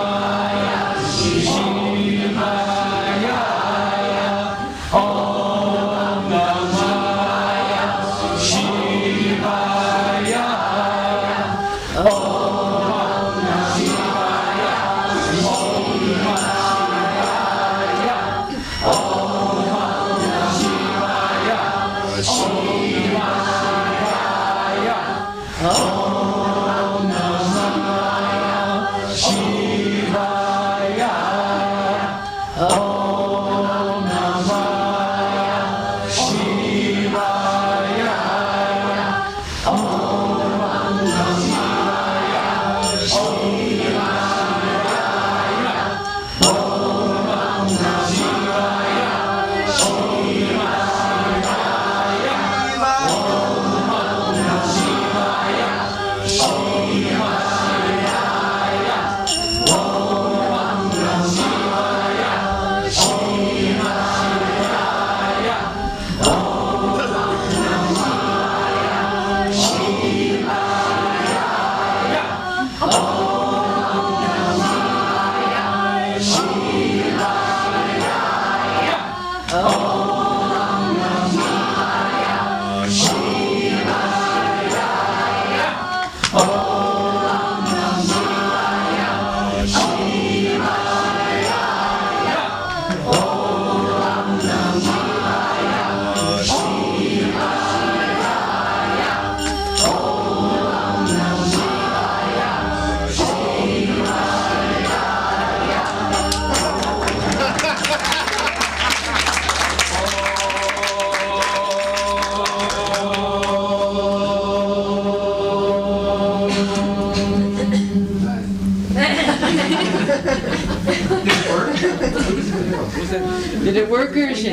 K: Did it work or is it?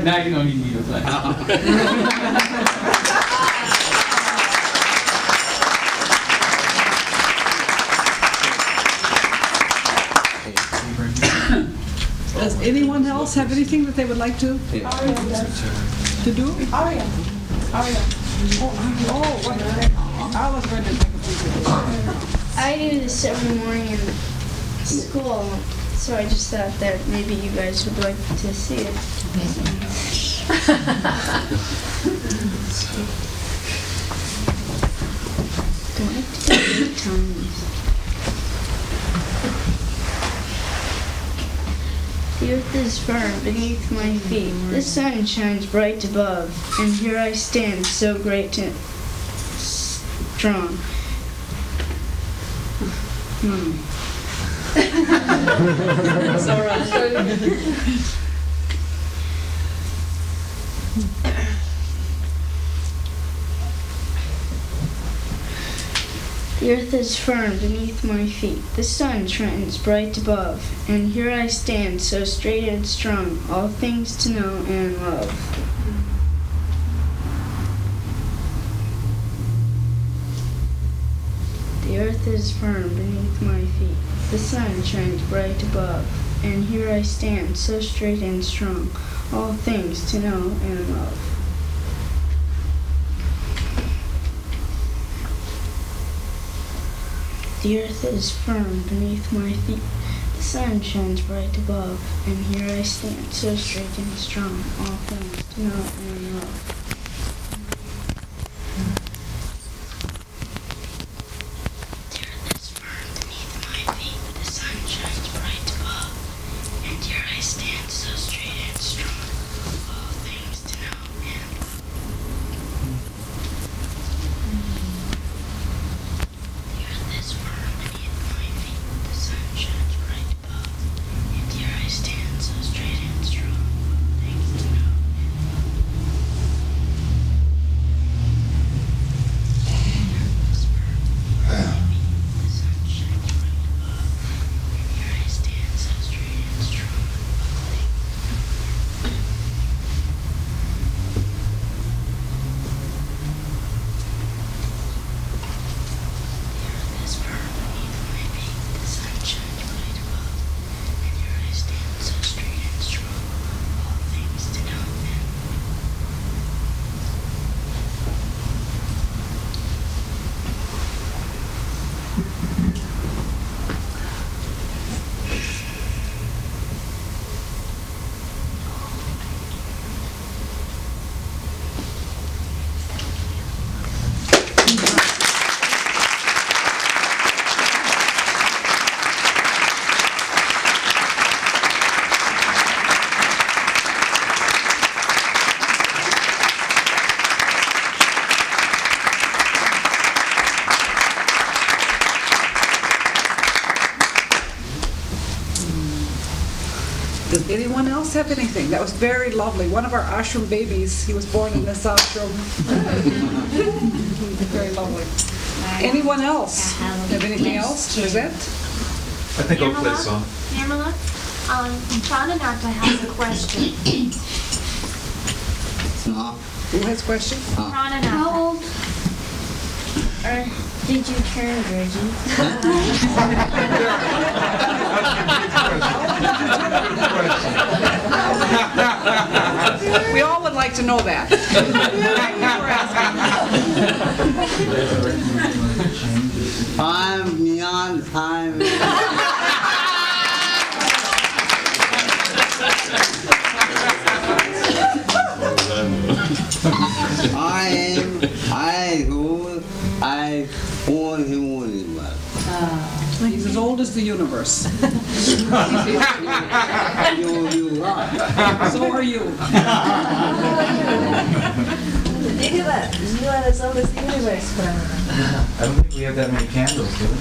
J: Now you don't need me to play.
G: Does anyone else have anything that they would like to do?
B: Ariel.
G: Oh, what the heck? I was ready to take a picture.
C: I do this every morning in school, so I just thought that maybe you guys would like to see it. Do I have to do 8 times? The earth is firm beneath my feet. The sun shines bright above, and here I stand, so great and strong.
K: It's all right.
L: The earth is firm beneath my feet, the sun shines bright above, and here I stand so straight and strong, all things to know and love. The earth is firm beneath my feet, the sun shines bright above, and here I stand so straight and strong, all things to know and love. The earth is firm beneath my feet, the sun shines bright above, and here I stand so straight and strong, all things to know and love. The earth is firm beneath my feet, the sun shines bright above, and here I stand so straight and strong, all things to know and love. The earth is firm beneath my feet, the sun shines bright above, and here I stand so straight and strong, all things to know and love. The earth is firm beneath my feet, the sun shines bright above, and here I stand so straight and strong, all things to know and love. The earth is firm beneath my feet, the sun shines bright above, and here I stand so straight and strong, all things to know and love.
G: Does anyone else have anything? That was very lovely. One of our ashram babies, he was born in this ashram. Very lovely. Anyone else have anything else to present?
I: I think I'll play a song.
M: Pamela, Pranananda has a question.
G: Who has a question?
M: Pranananda. How old did you turn, Gurujis?
G: We all would like to know that. Thank you for asking.
A: Time beyond time.
G: He's as old as the universe.
A: You are.
G: So are you.
E: Think of that. You are as old as the universe, Brahmananda.
I: I don't think we have that many candles, do we?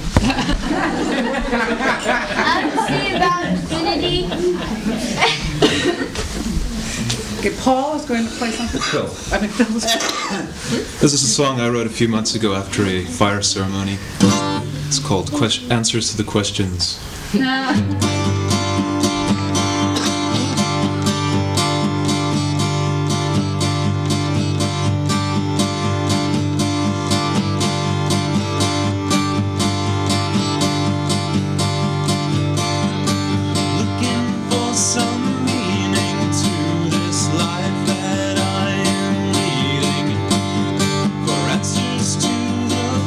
M: I would say about infinity.
G: Okay, Paul is going to play something.
N: Phil.
G: I mean, Phil's.
N: This is a song I wrote a few months ago after a fire ceremony. It's called Answers to the Questions.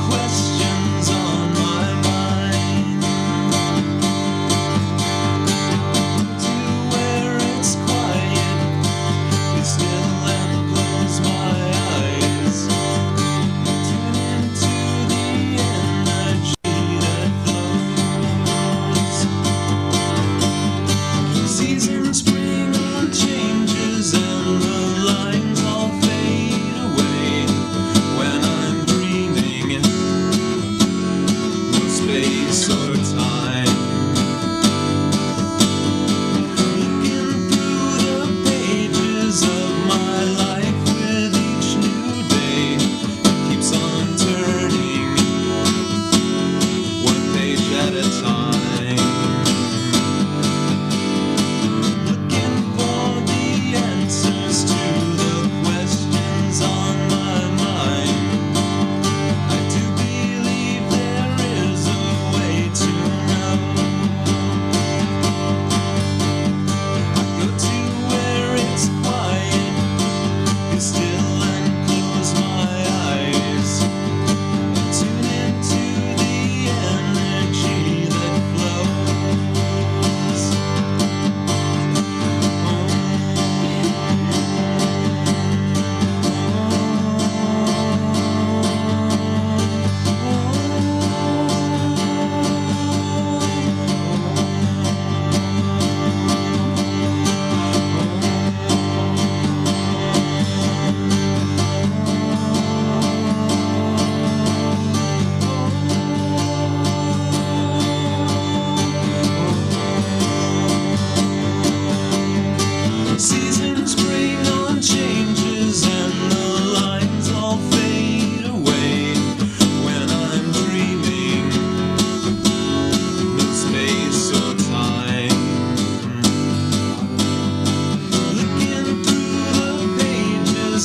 O: Questions on my mind.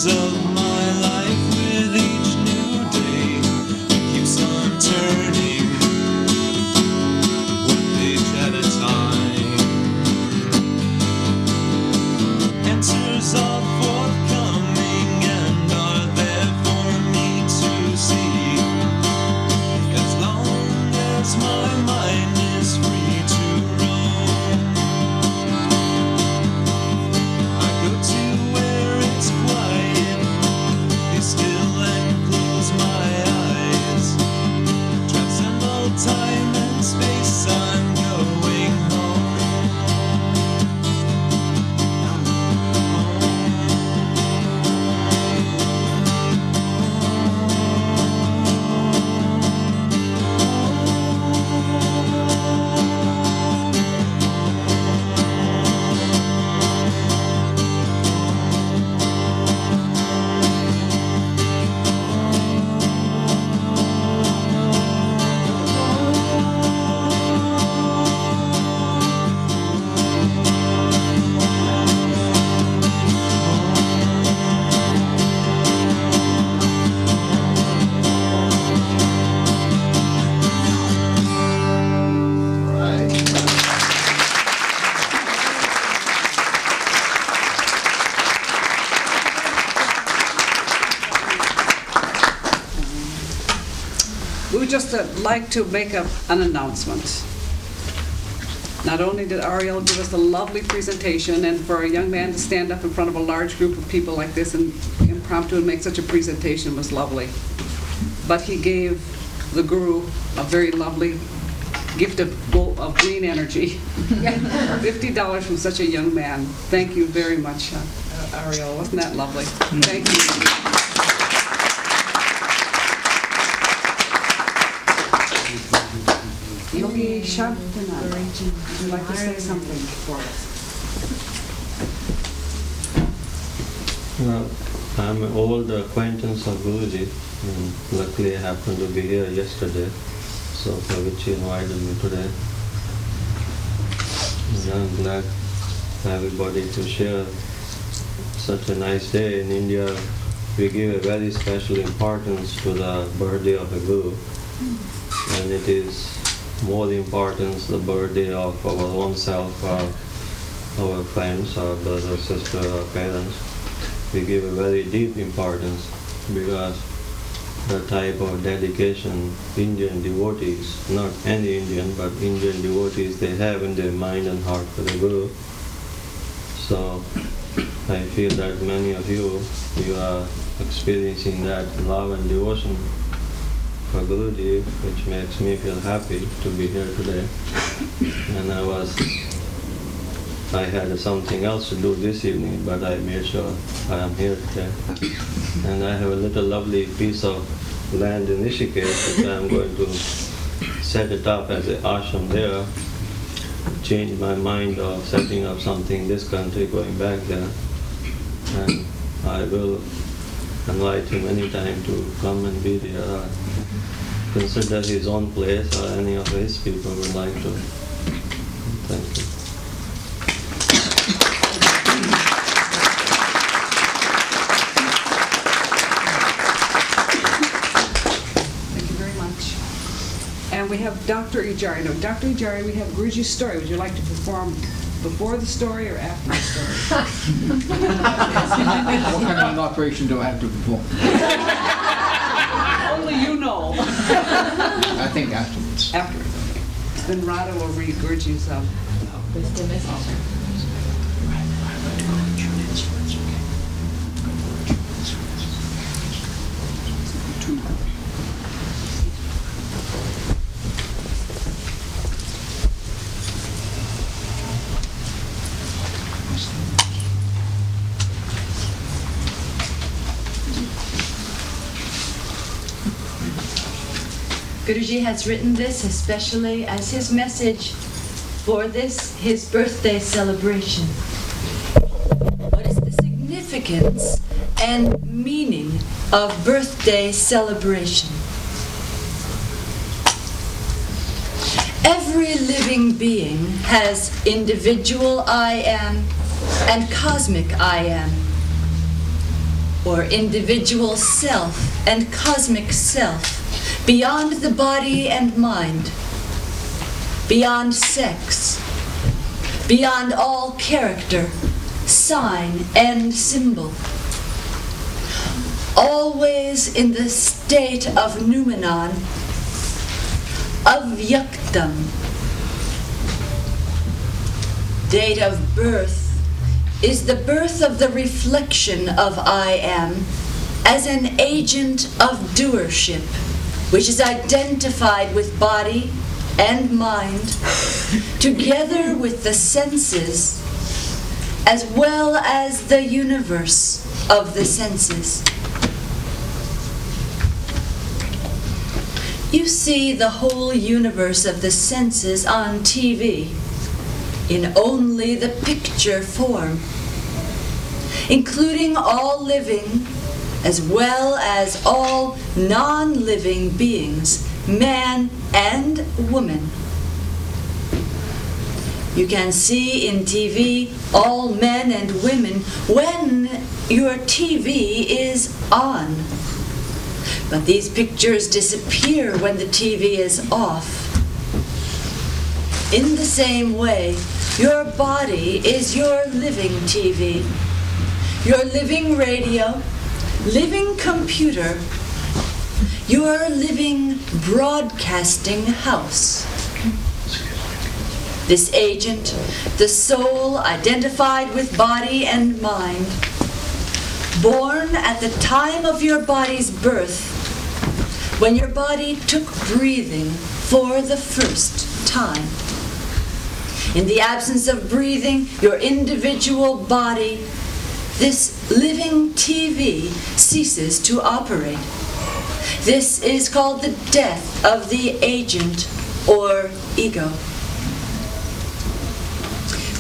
N: pages of my life with each new day. It keeps on turning, one page at a time. Answers are forthcoming and are there for me to see. As long as my mind is free to roam, I go to where it's quiet, be still and close my eyes. Transcend all time and space, I'm going home.
G: We would just like to make an announcement. Not only did Ariel give us a lovely presentation, and for a young man to stand up in front of a large group of people like this and impromptu and make such a presentation was lovely, but he gave the Guru a very lovely gift of green energy. $50 from such a young man. Thank you very much, Ariel. Wasn't that lovely? Thank you. Yogi Shantananda, would you like to say something for us?
O: Well, I'm an old acquaintance of Guruji, and luckily I happened to be here yesterday, so for which he invited me today. And I'm glad for everybody to share such a nice day. In India, we give a very special importance to the birthday of a Guru, and it is more importance the birthday of our own self, our friends, our brother, sister, our parents. We give a very deep importance because the type of dedication Indian devotees, not any Indian, but Indian devotees, they have in their mind and heart for the Guru. So I feel that many of you are experiencing that love and devotion for Guruji, which makes me feel happy to be here today. And I had something else to do this evening, but I made sure I am here today. And I have a little lovely piece of land in Rishikesh, which I am going to set it up as an ashram there. Change my mind of setting up something in this country, going back there. And I will invite him anytime to come and be there. Consider his own place, or any of his people would like to. Thank you.
G: Thank you very much. And we have Dr. Ajari. Now, Dr. Ajari, we have Guruji's story. Would you like to perform before the story or after the story?
P: What kind of an operation do I have to perform?
G: Only you know.
P: I think afterwards.
G: Afterwards. Then Radha will read Guruji's wisdom message.
Q: Guruji has written this especially as his message for this, his birthday celebration. What is the significance and meaning of birthday celebration? Every living being has individual I am and cosmic I am. or individual self and cosmic self, beyond the body and mind, beyond sex, beyond all character, sign, and symbol. Always in the state of noumenon, avyaktam. Date of birth is the birth of the reflection of I am as an agent of doership, which is identified with body and mind, together with the senses, as well as the universe of the senses. You see the whole universe of the senses on TV in only the picture form, including all living as well as all non-living beings, man and woman. You can see in TV all men and women when your TV is on. But these pictures disappear when the TV is off. In the same way, your body is your living TV, your living radio, living computer, your living broadcasting house. This agent, the soul identified with body and mind, born at the time of your body's birth, when your body took breathing for the first time. In the absence of breathing, your individual body, this living TV, ceases to operate. This is called the death of the agent or ego.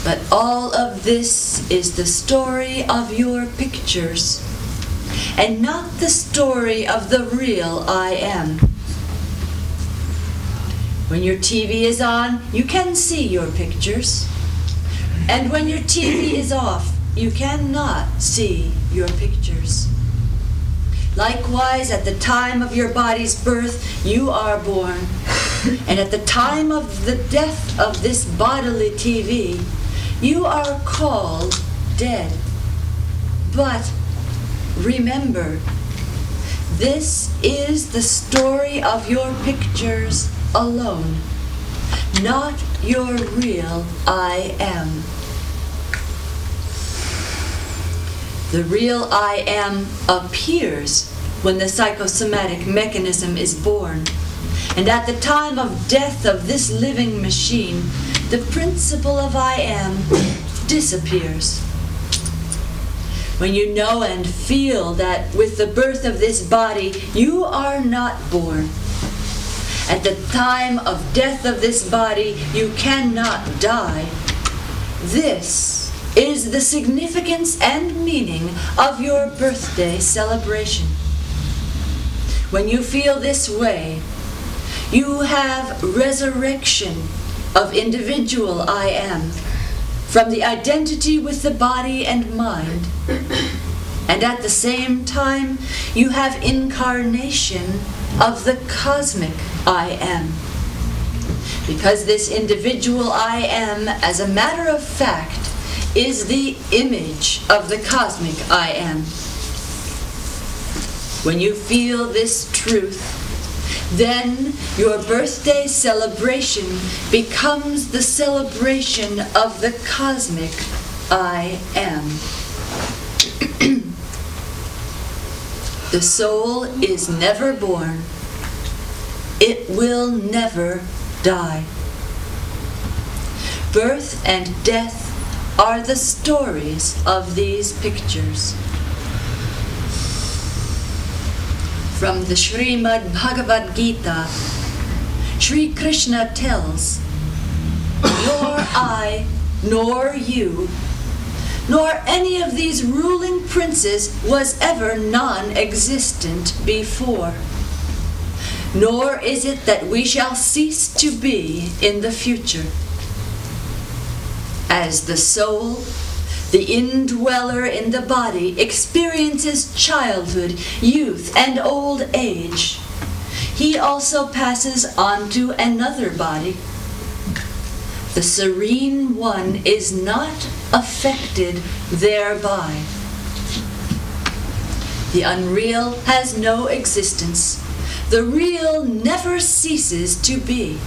Q: But all of this is the story of your pictures, and not the story of the real I am. When your TV is on, you can see your pictures. And when your TV is off, you cannot see your pictures. Likewise, at the time of your body's birth, you are born. And at the time of the death of this bodily TV, you are called dead. But remember, this is the story of your pictures alone, not your real I am. The real I am appears when the psychosomatic mechanism is born. And at the time of death of this living machine, the principle of I am disappears. When you know and feel that with the birth of this body, you are not born. At the time of death of this body, you cannot die. This is the significance and meaning of your birthday celebration. When you feel this way, you have resurrection of individual I am from the identity with the body and mind. And at the same time, you have incarnation of the cosmic I am. Because this individual I am, as a matter of fact, is the image of the cosmic I am. When you feel this truth, then your birthday celebration becomes the celebration of the cosmic I am. The soul is never born. It will never die. Birth and death are the stories of these pictures. From the Srimad Bhagavad Gita, Sri Krishna tells, nor I, nor you, nor any of these ruling princes was ever non-existent before. Nor is it that we shall cease to be in the future. As the soul, The indweller in the body experiences childhood, youth, and old age. He also passes on to another body. The serene one is not affected thereby. The unreal has no existence. The real never ceases to be.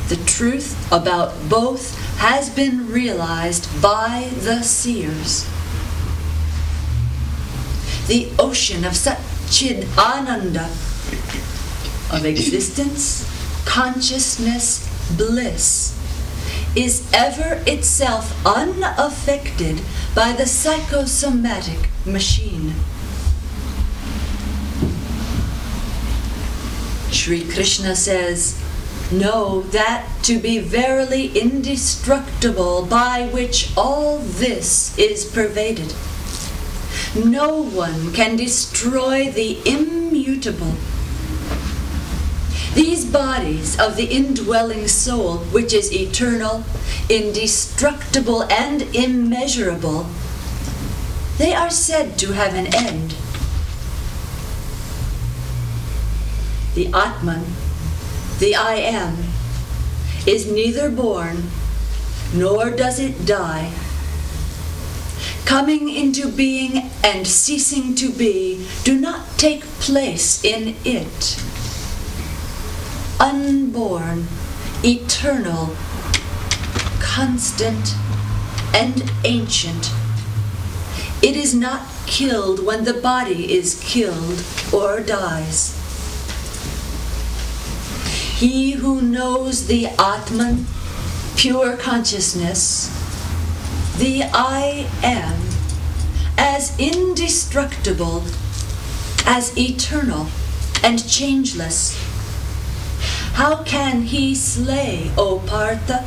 Q: The truth about both has been realized by the seers. The ocean of Satchidananda, of existence, consciousness, bliss, is ever itself unaffected by the psychosomatic machine. Sri Krishna says, "Know that to be verily indestructible, by which all this is pervaded. No one can destroy the immutable. These bodies of the indwelling soul, which is eternal, indestructible, and immeasurable, they are said to have an end. The Atman, the I Am, is neither born, nor does it die. Coming into being and ceasing to be do not take place in it. Unborn, eternal, constant, and ancient. It is not killed when the body is killed or dies. He who knows the Atman, pure consciousness, the I Am, as indestructible, as eternal and changeless, how can he slay, O Partha,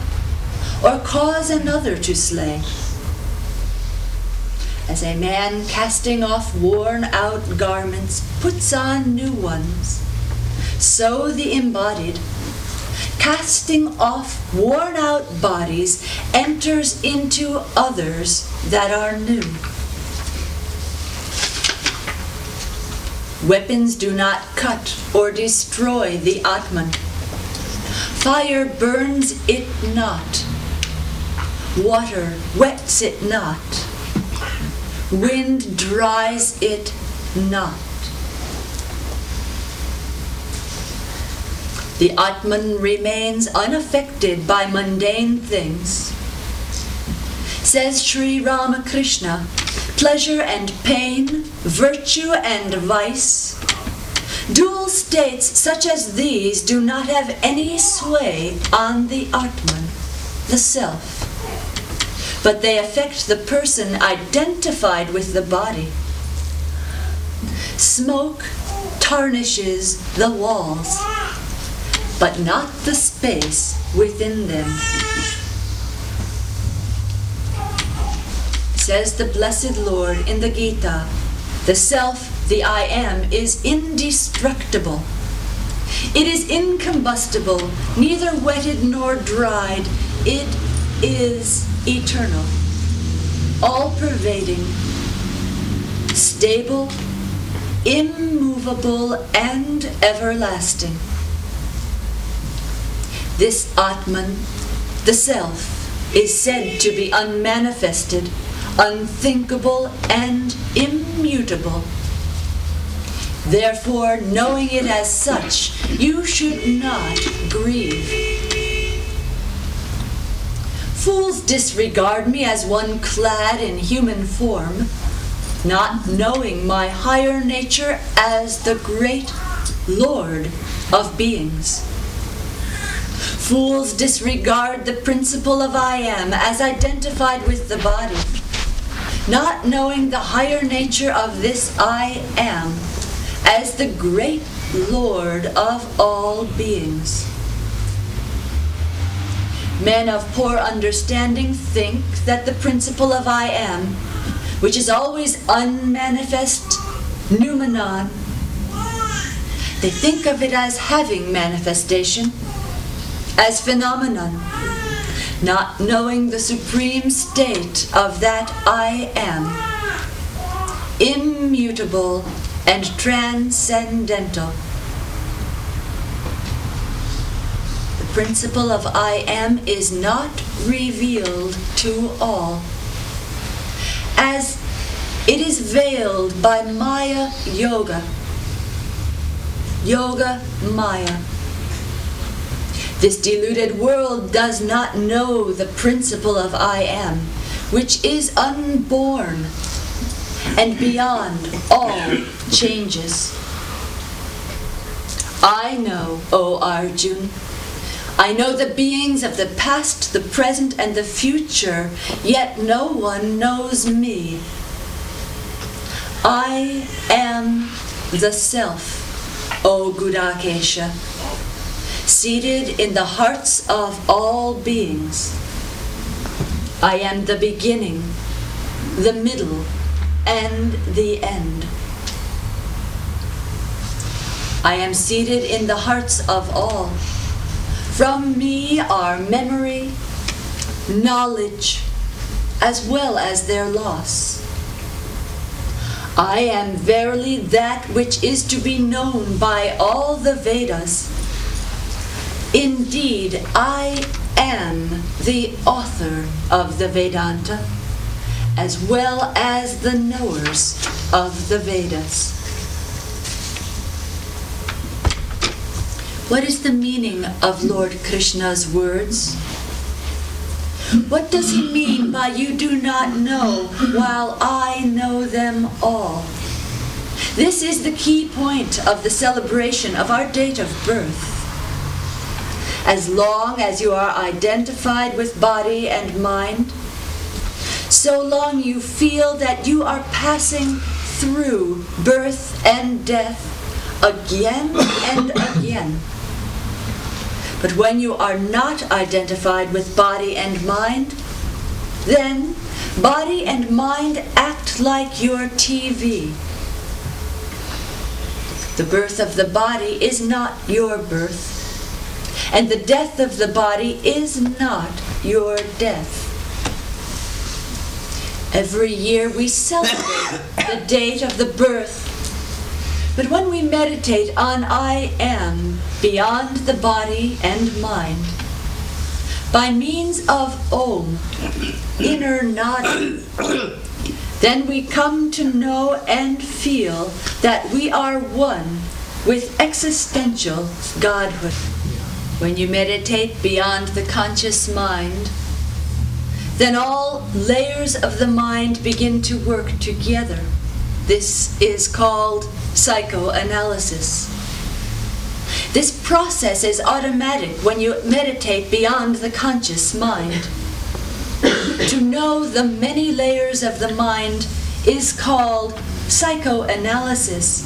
Q: or cause another to slay? As a man casting off worn-out garments puts on new ones, so the embodied, casting off worn-out bodies, enters into others that are new. Weapons do not cut or destroy the Atman. Fire burns it not. Water wets it not. Wind dries it not. The Atman remains unaffected by mundane things. Says Sri Ramakrishna, pleasure and pain, virtue and vice, dual states such as these do not have any sway on the Atman, the self, but they affect the person identified with the body. Smoke tarnishes the walls, but not the space within them. Says the Blessed Lord in the Gita, the self, the I Am, is indestructible. It is incombustible, neither wetted nor dried. It is eternal, all-pervading, stable, immovable, and everlasting. This Atman, the Self, is said to be unmanifested, unthinkable, and immutable. Therefore, knowing it as such, you should not grieve. Fools disregard me as one clad in human form, not knowing my higher nature as the great Lord of beings. Fools disregard the principle of I Am as identified with the body, not knowing the higher nature of this I Am as the great Lord of all beings. Men of poor understanding think that the principle of I Am, which is always unmanifest, noumenon, they think of it as having manifestation, as phenomenon, not knowing the supreme state of that I am, immutable and transcendental. The principle of I am is not revealed to all, as it is veiled by Maya Yoga, Yoga Maya. This deluded world does not know the principle of I am, which is unborn and beyond all changes. I know, O Arjun, I know the beings of the past, the present, and the future, yet no one knows me. I am the Self, O Gudakesha, seated in the hearts of all beings. I am the beginning, the middle, and the end. I am seated in the hearts of all. From me are memory, knowledge, as well as their loss. I am verily that which is to be known by all the Vedas. Indeed, I am the author of the Vedanta, as well as the knowers of the Vedas. What is the meaning of Lord Krishna's words? What does he mean by you do not know while I know them all? This is the key point of the celebration of our date of birth. As long as you are identified with body and mind, so long you feel that you are passing through birth and death again and again. But when you are not identified with body and mind, then body and mind act like your TV. The birth of the body is not your birth, and the death of the body is not your death. Every year we celebrate the date of the birth, but when we meditate on I am beyond the body and mind, by means of Om, inner nodding, then we come to know and feel that we are one with existential Godhood. When you meditate beyond the conscious mind, then all layers of the mind begin to work together. This is called psychoanalysis. This process is automatic when you meditate beyond the conscious mind. To know the many layers of the mind is called psychoanalysis.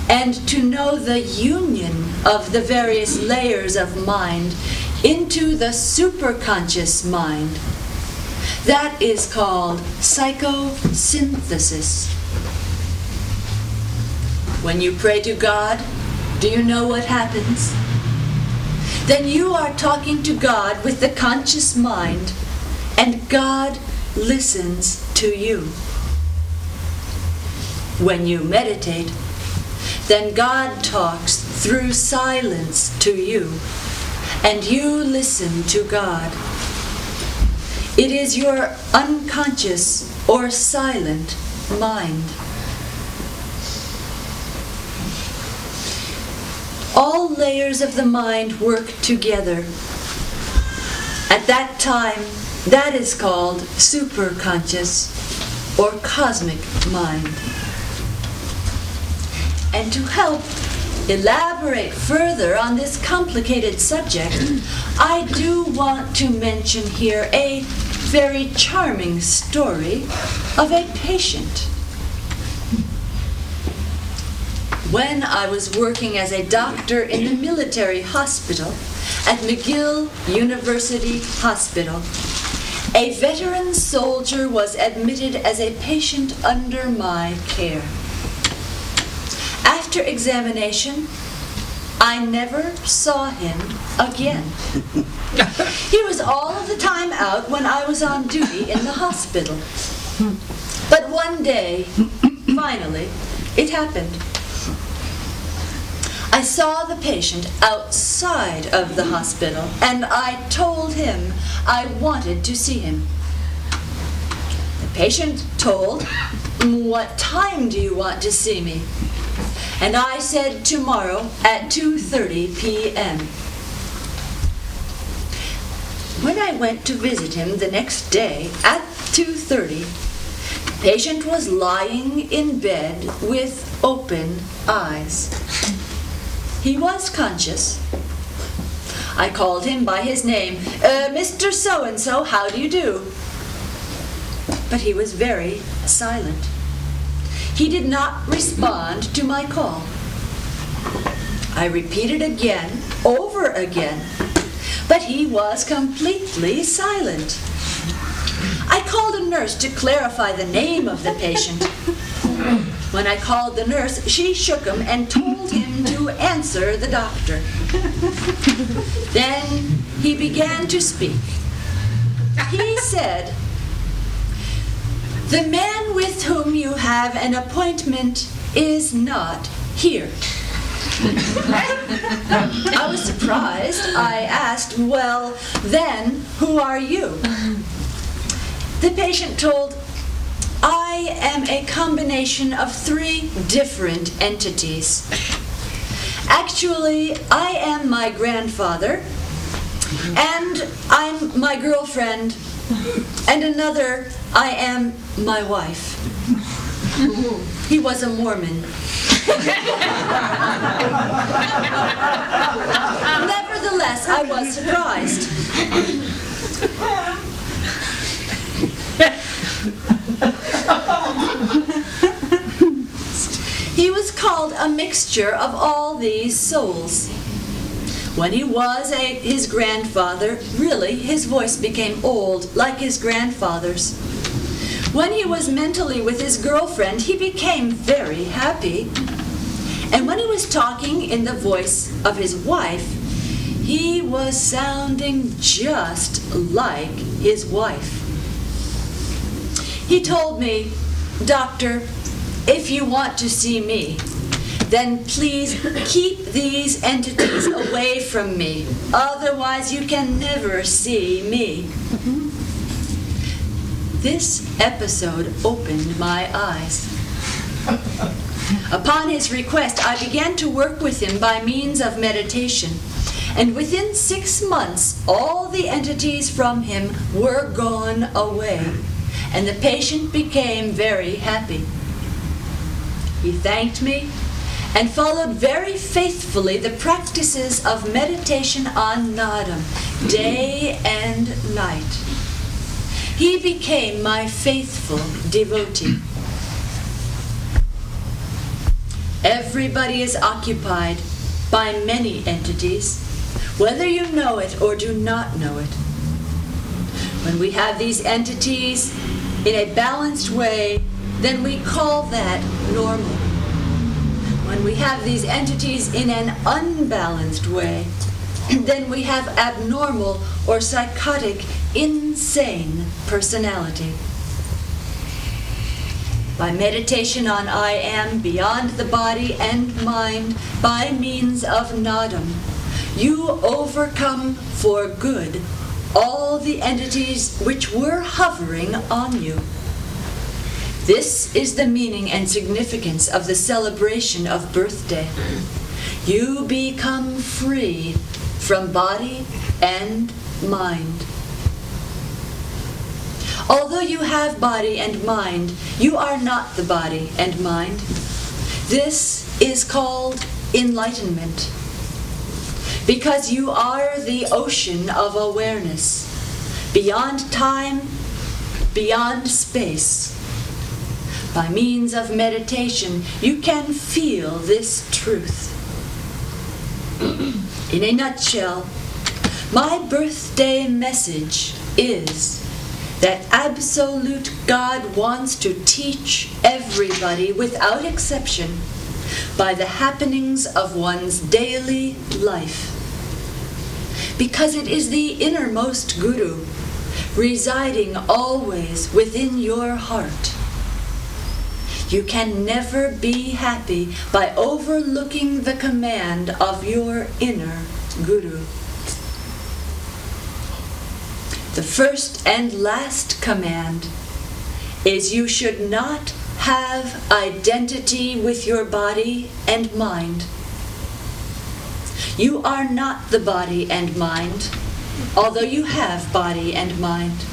Q: And to know the union of the various layers of mind into the superconscious mind, that is called psychosynthesis. When you pray to God, do you know what happens? Then you are talking to God with the conscious mind, and God listens to you. When you meditate, then God talks through silence to you, and you listen to God. It is your unconscious or silent mind. All layers of the mind work together. At that time, that is called superconscious or cosmic mind. And to help elaborate further on this complicated subject, I do want to mention here a very charming story of a patient. When I was working as a doctor in the military hospital at McGill University Hospital, a veteran soldier was admitted as a patient under my care. After examination, I never saw him again. He was all of the time out when I was on duty in the hospital. But one day, finally, it happened. I saw the patient outside of the hospital, and I told him I wanted to see him. The patient told, "What time do you want to see me?" And I said, "Tomorrow at 2:30 p.m. When I went to visit him the next day at 2:30, the patient was lying in bed with open eyes. He was conscious. I called him by his name, "Mr. So-and-so, how do you do?" But he was very silent. He did not respond to my call. I repeated again, over again, but he was completely silent. I called a nurse to clarify the name of the patient. When I called the nurse, she shook him and told him to answer the doctor. Then he began to speak. He said, "The man with whom you have an appointment is not here." I was surprised. I asked, "Well, then, who are you?" The patient told, "I am a combination of 3 different entities. Actually, I am my grandfather, and I'm my girlfriend, and another, I am my wife." He was a Mormon. Nevertheless, I was surprised. He was called a mixture of all these souls. When he was his grandfather, really, his voice became old, like his grandfather's. When he was mentally with his girlfriend, he became very happy. And when he was talking in the voice of his wife, he was sounding just like his wife. He told me, "Doctor, if you want to see me, then please keep these entities away from me. Otherwise, you can never see me." This episode opened my eyes. Upon his request, I began to work with him by means of meditation. And within 6 months, all the entities from him were gone away, and the patient became very happy. He thanked me and followed very faithfully the practices of meditation on Nadam, day and night. He became my faithful devotee. Everybody is occupied by many entities, whether you know it or do not know it. When we have these entities in a balanced way, then we call that normal. When we have these entities in an unbalanced way, then we have abnormal or psychotic, insane personality. By meditation on I Am beyond the body and mind by means of Nadam, you overcome for good all the entities which were hovering on you. This is the meaning and significance of the celebration of birthday. You become free from body and mind. Although you have body and mind, you are not the body and mind. This is called enlightenment, because you are the ocean of awareness, beyond time, beyond space. By means of meditation, you can feel this truth. In a nutshell, my birthday message is that absolute God wants to teach everybody without exception by the happenings of one's daily life. Because it is the innermost Guru, residing always within your heart. You can never be happy by overlooking the command of your inner Guru. The first and last command is you should not have identity with your body and mind. You are not the body and mind, although you have body and mind.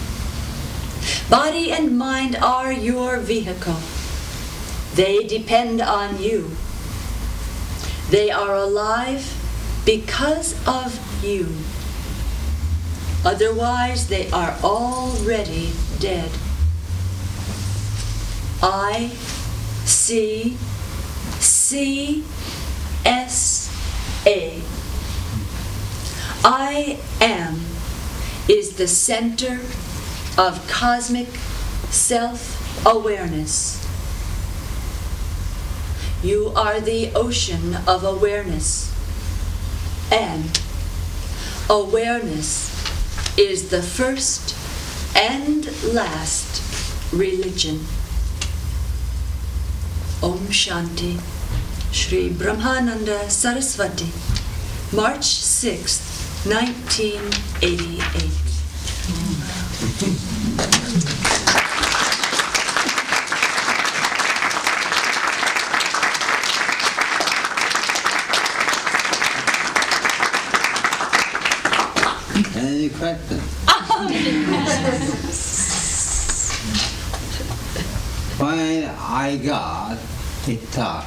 Q: Body and mind are your vehicle. They depend on you. They are alive because of you. Otherwise, they are already dead. I, C, C, S, A. I am is the center of cosmic self-awareness. You are the ocean of awareness, and awareness is the first and last religion. Om Shanti, Shri Brahmananda Sarasvati, March 6th, 1988.
A: Any questions? When I got a talk,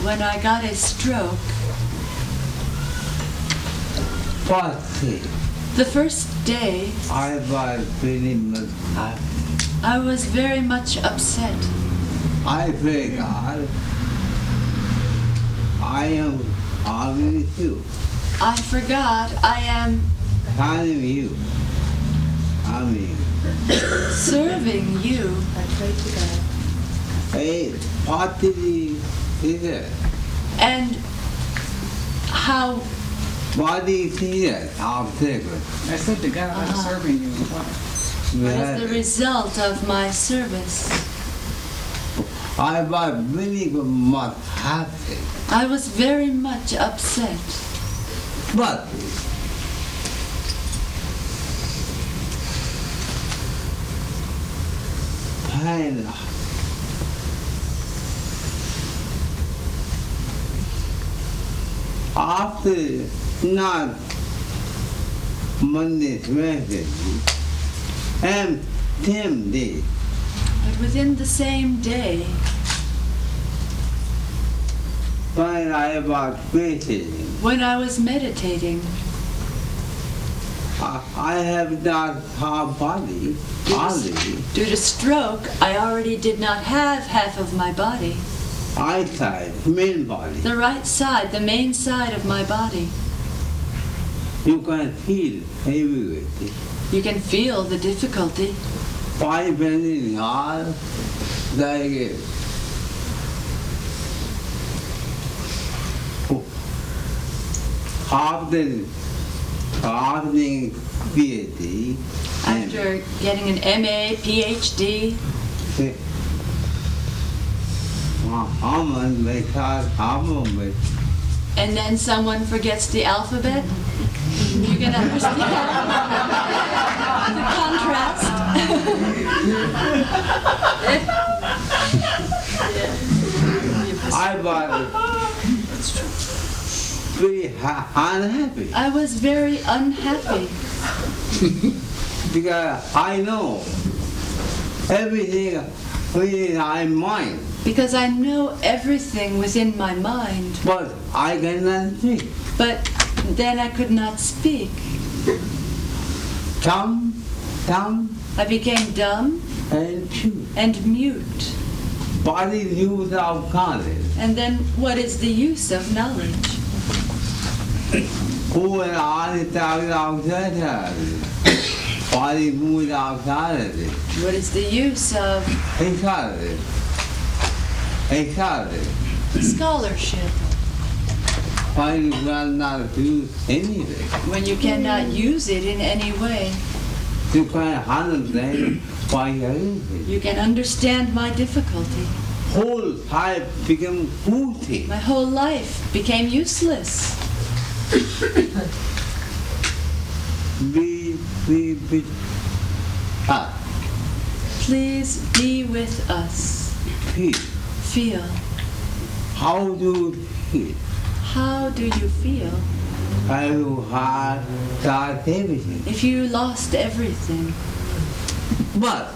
Q: When I got a stroke, the first day,
A: I was very much happy.
Q: I was very much upset.
A: I figured I am always you.
Q: I forgot I am
A: Telling you. I mean,
Q: serving you.
A: a party leader.
Q: And how
A: Body leader of sacred.
G: I said to God, I'm serving you.
Q: what is the result of my service?
A: I was very much happy.
Q: I was very much upset.
A: But when after not Monday, Wednesday, and same day,
Q: But within the same day,
A: when I was waiting,
Q: when I was meditating,
A: I have not half body, only
Q: due to stroke, I already did not have half of my body.
A: eyesight, main body.
Q: The right side, the main side of my body.
A: You can feel everywhere.
Q: You can feel the difficulty.
A: Why bending hard like it? After PhD,
Q: After getting an MA, PhD, and then someone forgets the alphabet, you can understand the contrast.
A: I was very unhappy
Q: I was very unhappy
A: because I know everything within my mind,
Q: because I know everything within my mind,
A: but I cannot speak.
Q: but then I could not speak.
A: Dumb,
Q: I became dumb
A: and mute.
Q: and mute.
A: Body use of knowledge.
Q: And then what is the use of knowledge?
A: Who and I talk outside. Body moves outside.
Q: What is the use of
A: Exactly.
Q: Scholarship.
A: Why you cannot do anything?
Q: When you cannot use it in any way.
A: You can understand why anything.
Q: You can understand my difficulty.
A: Whole life became empty.
Q: My whole life became useless.
A: Be us.
Q: Please be with us. Feel.
A: How do you feel?
Q: How do you feel?
A: I had lost everything.
Q: If you lost everything.
A: But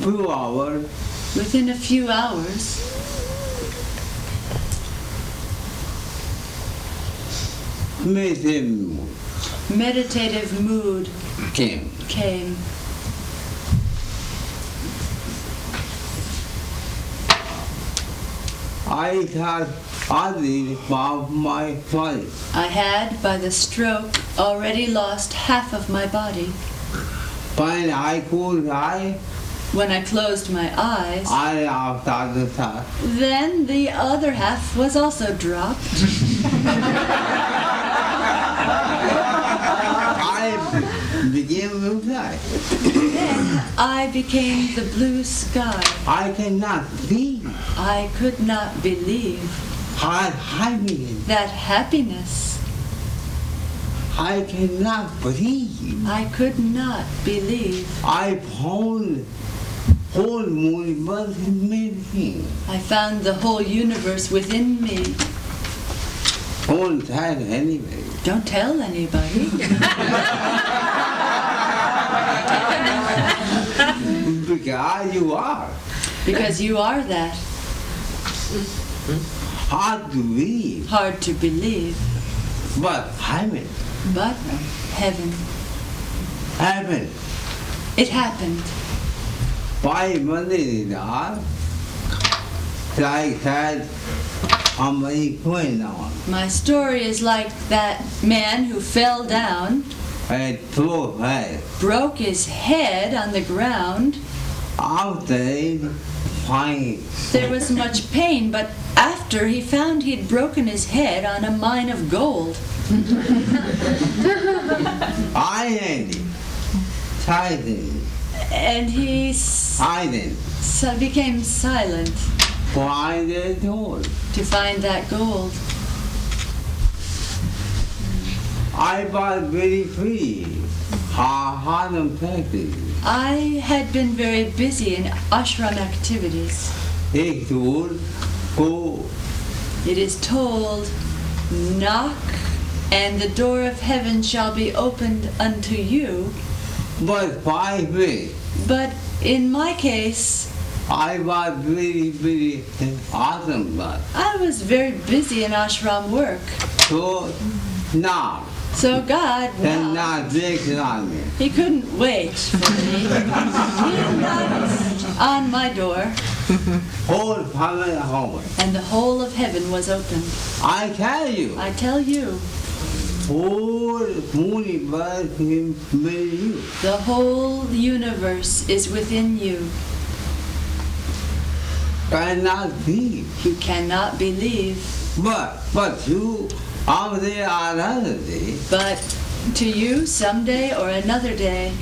A: few hours.
Q: Within a few hours. Meditative mood
A: came. I had already lost my body.
Q: I had, by the stroke, already lost half of my body.
A: When I could
Q: when I closed my eyes,
A: I lost the thought.
Q: Then the other half was also dropped.
A: I became blue sky.
Q: Then I became the blue sky.
A: I cannot believe.
Q: I could not believe that happiness.
A: I cannot believe.
Q: I could not believe.
A: I found whole universe in me.
Q: I found the whole universe within me.
A: Don't tell anybody.
Q: Don't tell anybody.
A: Because you are.
Q: Because you are that.
A: Hard to believe.
Q: Hard to believe.
A: But heaven.
Q: But heaven.
A: Heaven.
Q: It happened.
A: By Monday, like that,
Q: my story is like that man who fell down, broke his head on the ground. There was much pain, but after he found he'd broken his head on a mine of gold. And he became silent to find that gold.
A: I was very free. Hard practice.
Q: I had been very busy in ashram activities. It is told, knock, and the door of heaven shall be opened unto you.
A: But by me.
Q: But in my case,
A: I was very awesome.
Q: I was very busy in ashram work.
A: So now.
Q: So God,
A: He
Q: couldn't wait for me. He knocked on my door. And the whole of heaven was opened.
A: I tell you.
Q: I tell you. The whole universe is within you.
A: Cannot be.
Q: You cannot believe.
A: But you are there another day.
Q: But to you, someday or another day,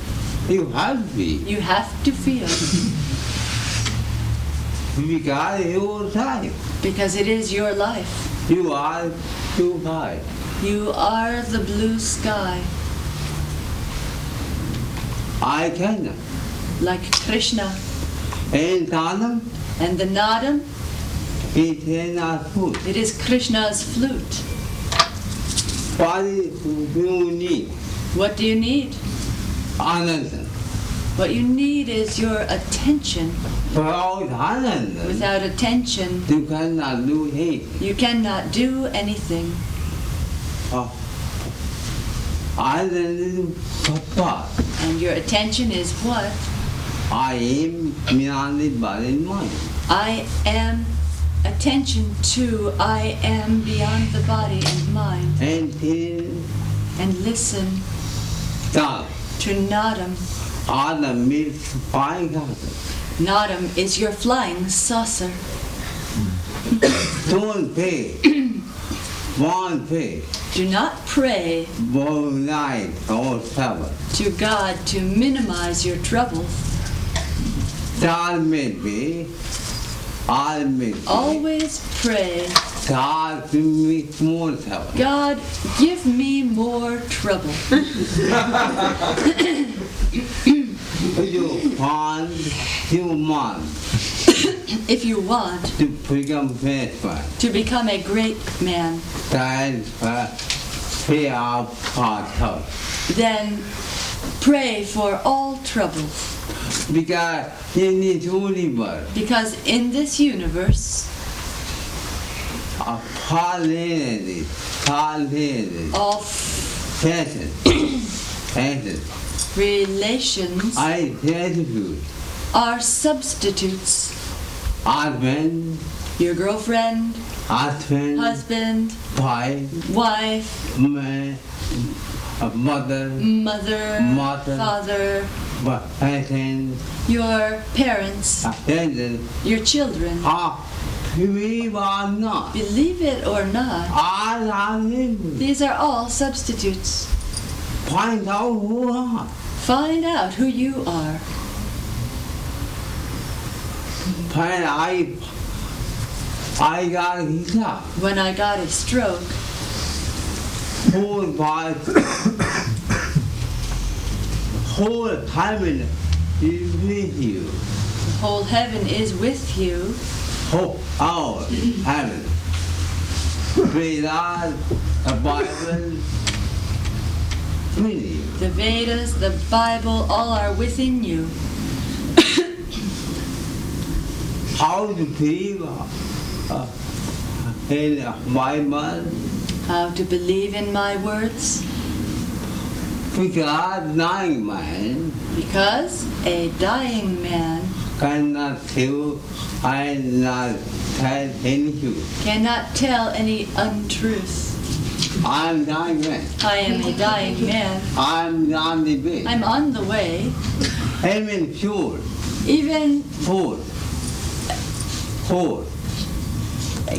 A: you have to be.
Q: You have to feel.
A: Because your time.
Q: Because it is your life.
A: You are too high.
Q: You are the blue sky.
A: I can.
Q: Like Krishna.
A: And Tanam.
Q: And the Nadam.
A: It
Q: is Krishna's flute.
A: What do you need?
Q: What do you need?
A: Ananda.
Q: What you need is your attention. Without attention,
A: you cannot do anything.
Q: You cannot do anything. And your attention is what?
A: I am beyond the body and mind.
Q: I am attention to I am beyond the body and mind.
A: And
Q: listen. To Nadam.
A: Adam means flying saucer.
Q: Nadam is your flying saucer.
A: Don't pay. Won't pay.
Q: Do not pray
A: Both night or seven.
Q: to God to minimize your troubles.
A: God made me. I made me.
Q: Always pray,
A: God give me more trouble.
Q: God, give me more trouble.
A: You want,
Q: If you want
A: to become faithful.
Q: to become a great man,
A: Then pay our part.
Q: then pray for all troubles.
A: Because in this universe,
Q: Because in this universe,
A: parallelity,
Q: all relations are substitutes.
A: Husband,
Q: Your girlfriend, husband, wife,
A: mother,
Q: father, your parents, your children.
A: Believe or not.
Q: Believe it or not, these are all substitutes.
A: Find out who you are.
Q: Find out who you are. When I got a stroke,
A: whole heaven is with you.
Q: the whole heaven is with you.
A: Whole our heaven. Vedas, the Bible, with you.
Q: The Vedas, the Bible, all are within you.
A: How to believe in my Bible?
Q: How to believe in my words?
A: Because dying man
Q: Because a dying man
A: cannot tell
Q: cannot tell any untruth.
A: I'm dying man.
Q: I am a dying man.
A: I'm on the way.
Q: I'm on the way.
A: Even sure.
Q: Even
A: Four.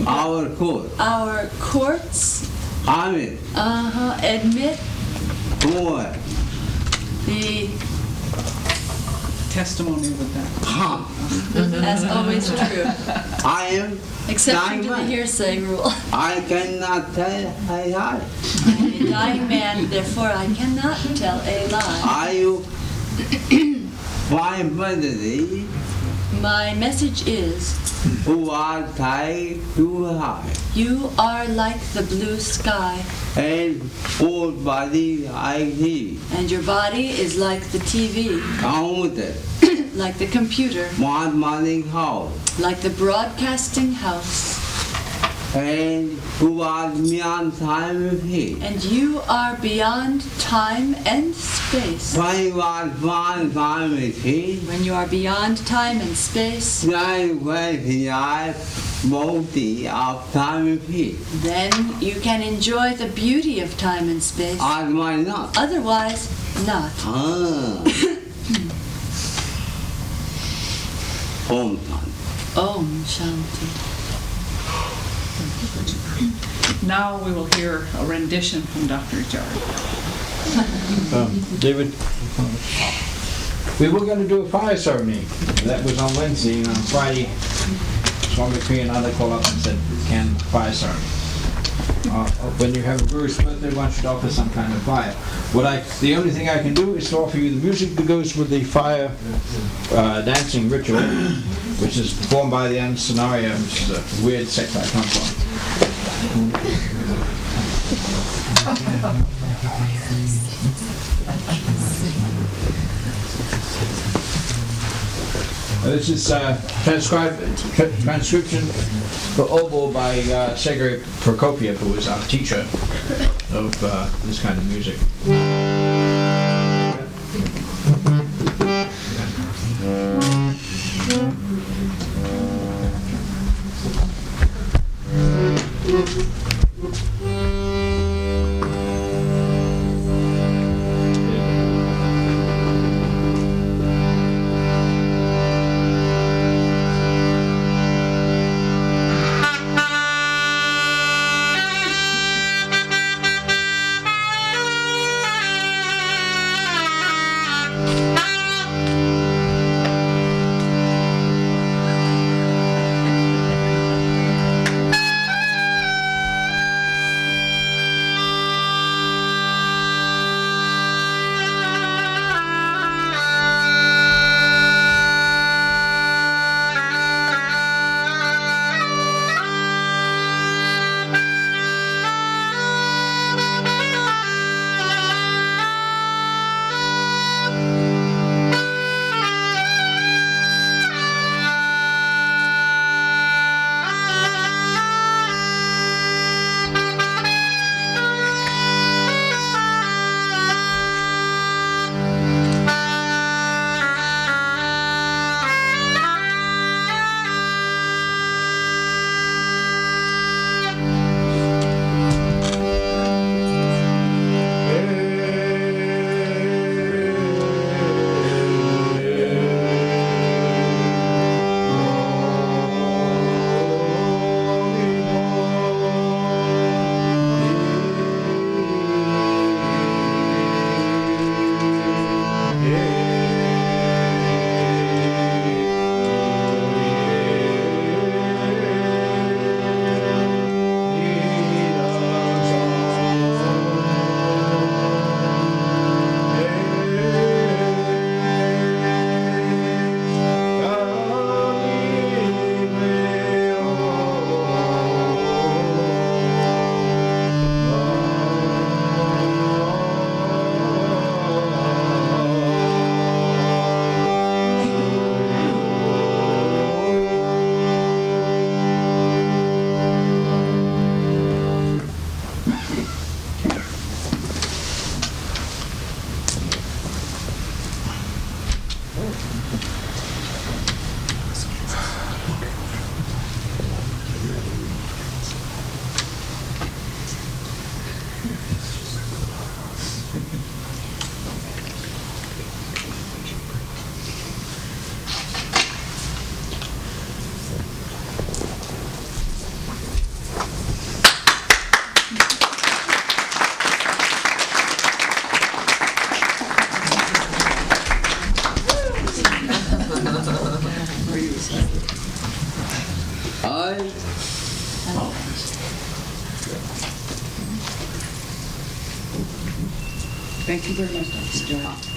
A: Our court.
Q: our courts
A: Amen.
Q: admit
A: Four.
Q: the,
G: Testimony of that.
Q: as always true,
A: I am
Q: exception
A: dying
Q: to the
A: man.
Q: hearsay rule.
A: I cannot tell a lie.
Q: I'm a dying man, therefore I cannot tell a lie.
A: Are you my brother?
Q: My message is,
A: Who are tied too high,
Q: you are like the blue sky,
A: and whole body I see.
Q: and your body is like the TV,
A: Counted.
Q: like the computer,
A: One morning house.
Q: like the broadcasting house,
A: And who are beyond time and space.
Q: and you are beyond time and space.
A: When you are beyond time and space,
Q: When you are beyond time and space,
A: then when the eye multi of time and space.
Q: then you can enjoy the beauty of time and space.
A: Otherwise not.
Q: Otherwise, not.
A: Om Shanti.
Q: Om Shanti.
G: Now we will hear a rendition from Dr. Ajari.
F: David, we were going to do a fire ceremony. That was on Wednesday, and on Friday, Swami and I called up and said, can fire ceremony. When you have a Guru's birthday, one should offer some kind of fire. The only thing I can do is to offer you the music that goes with the fire dancing ritual, which is performed by the Ansanaria, which is a weird sect I come from. This is transcription for oboe by Sergei Prokofiev, who was our teacher of this kind of music.
G: Thank you very much, Dr. Joy.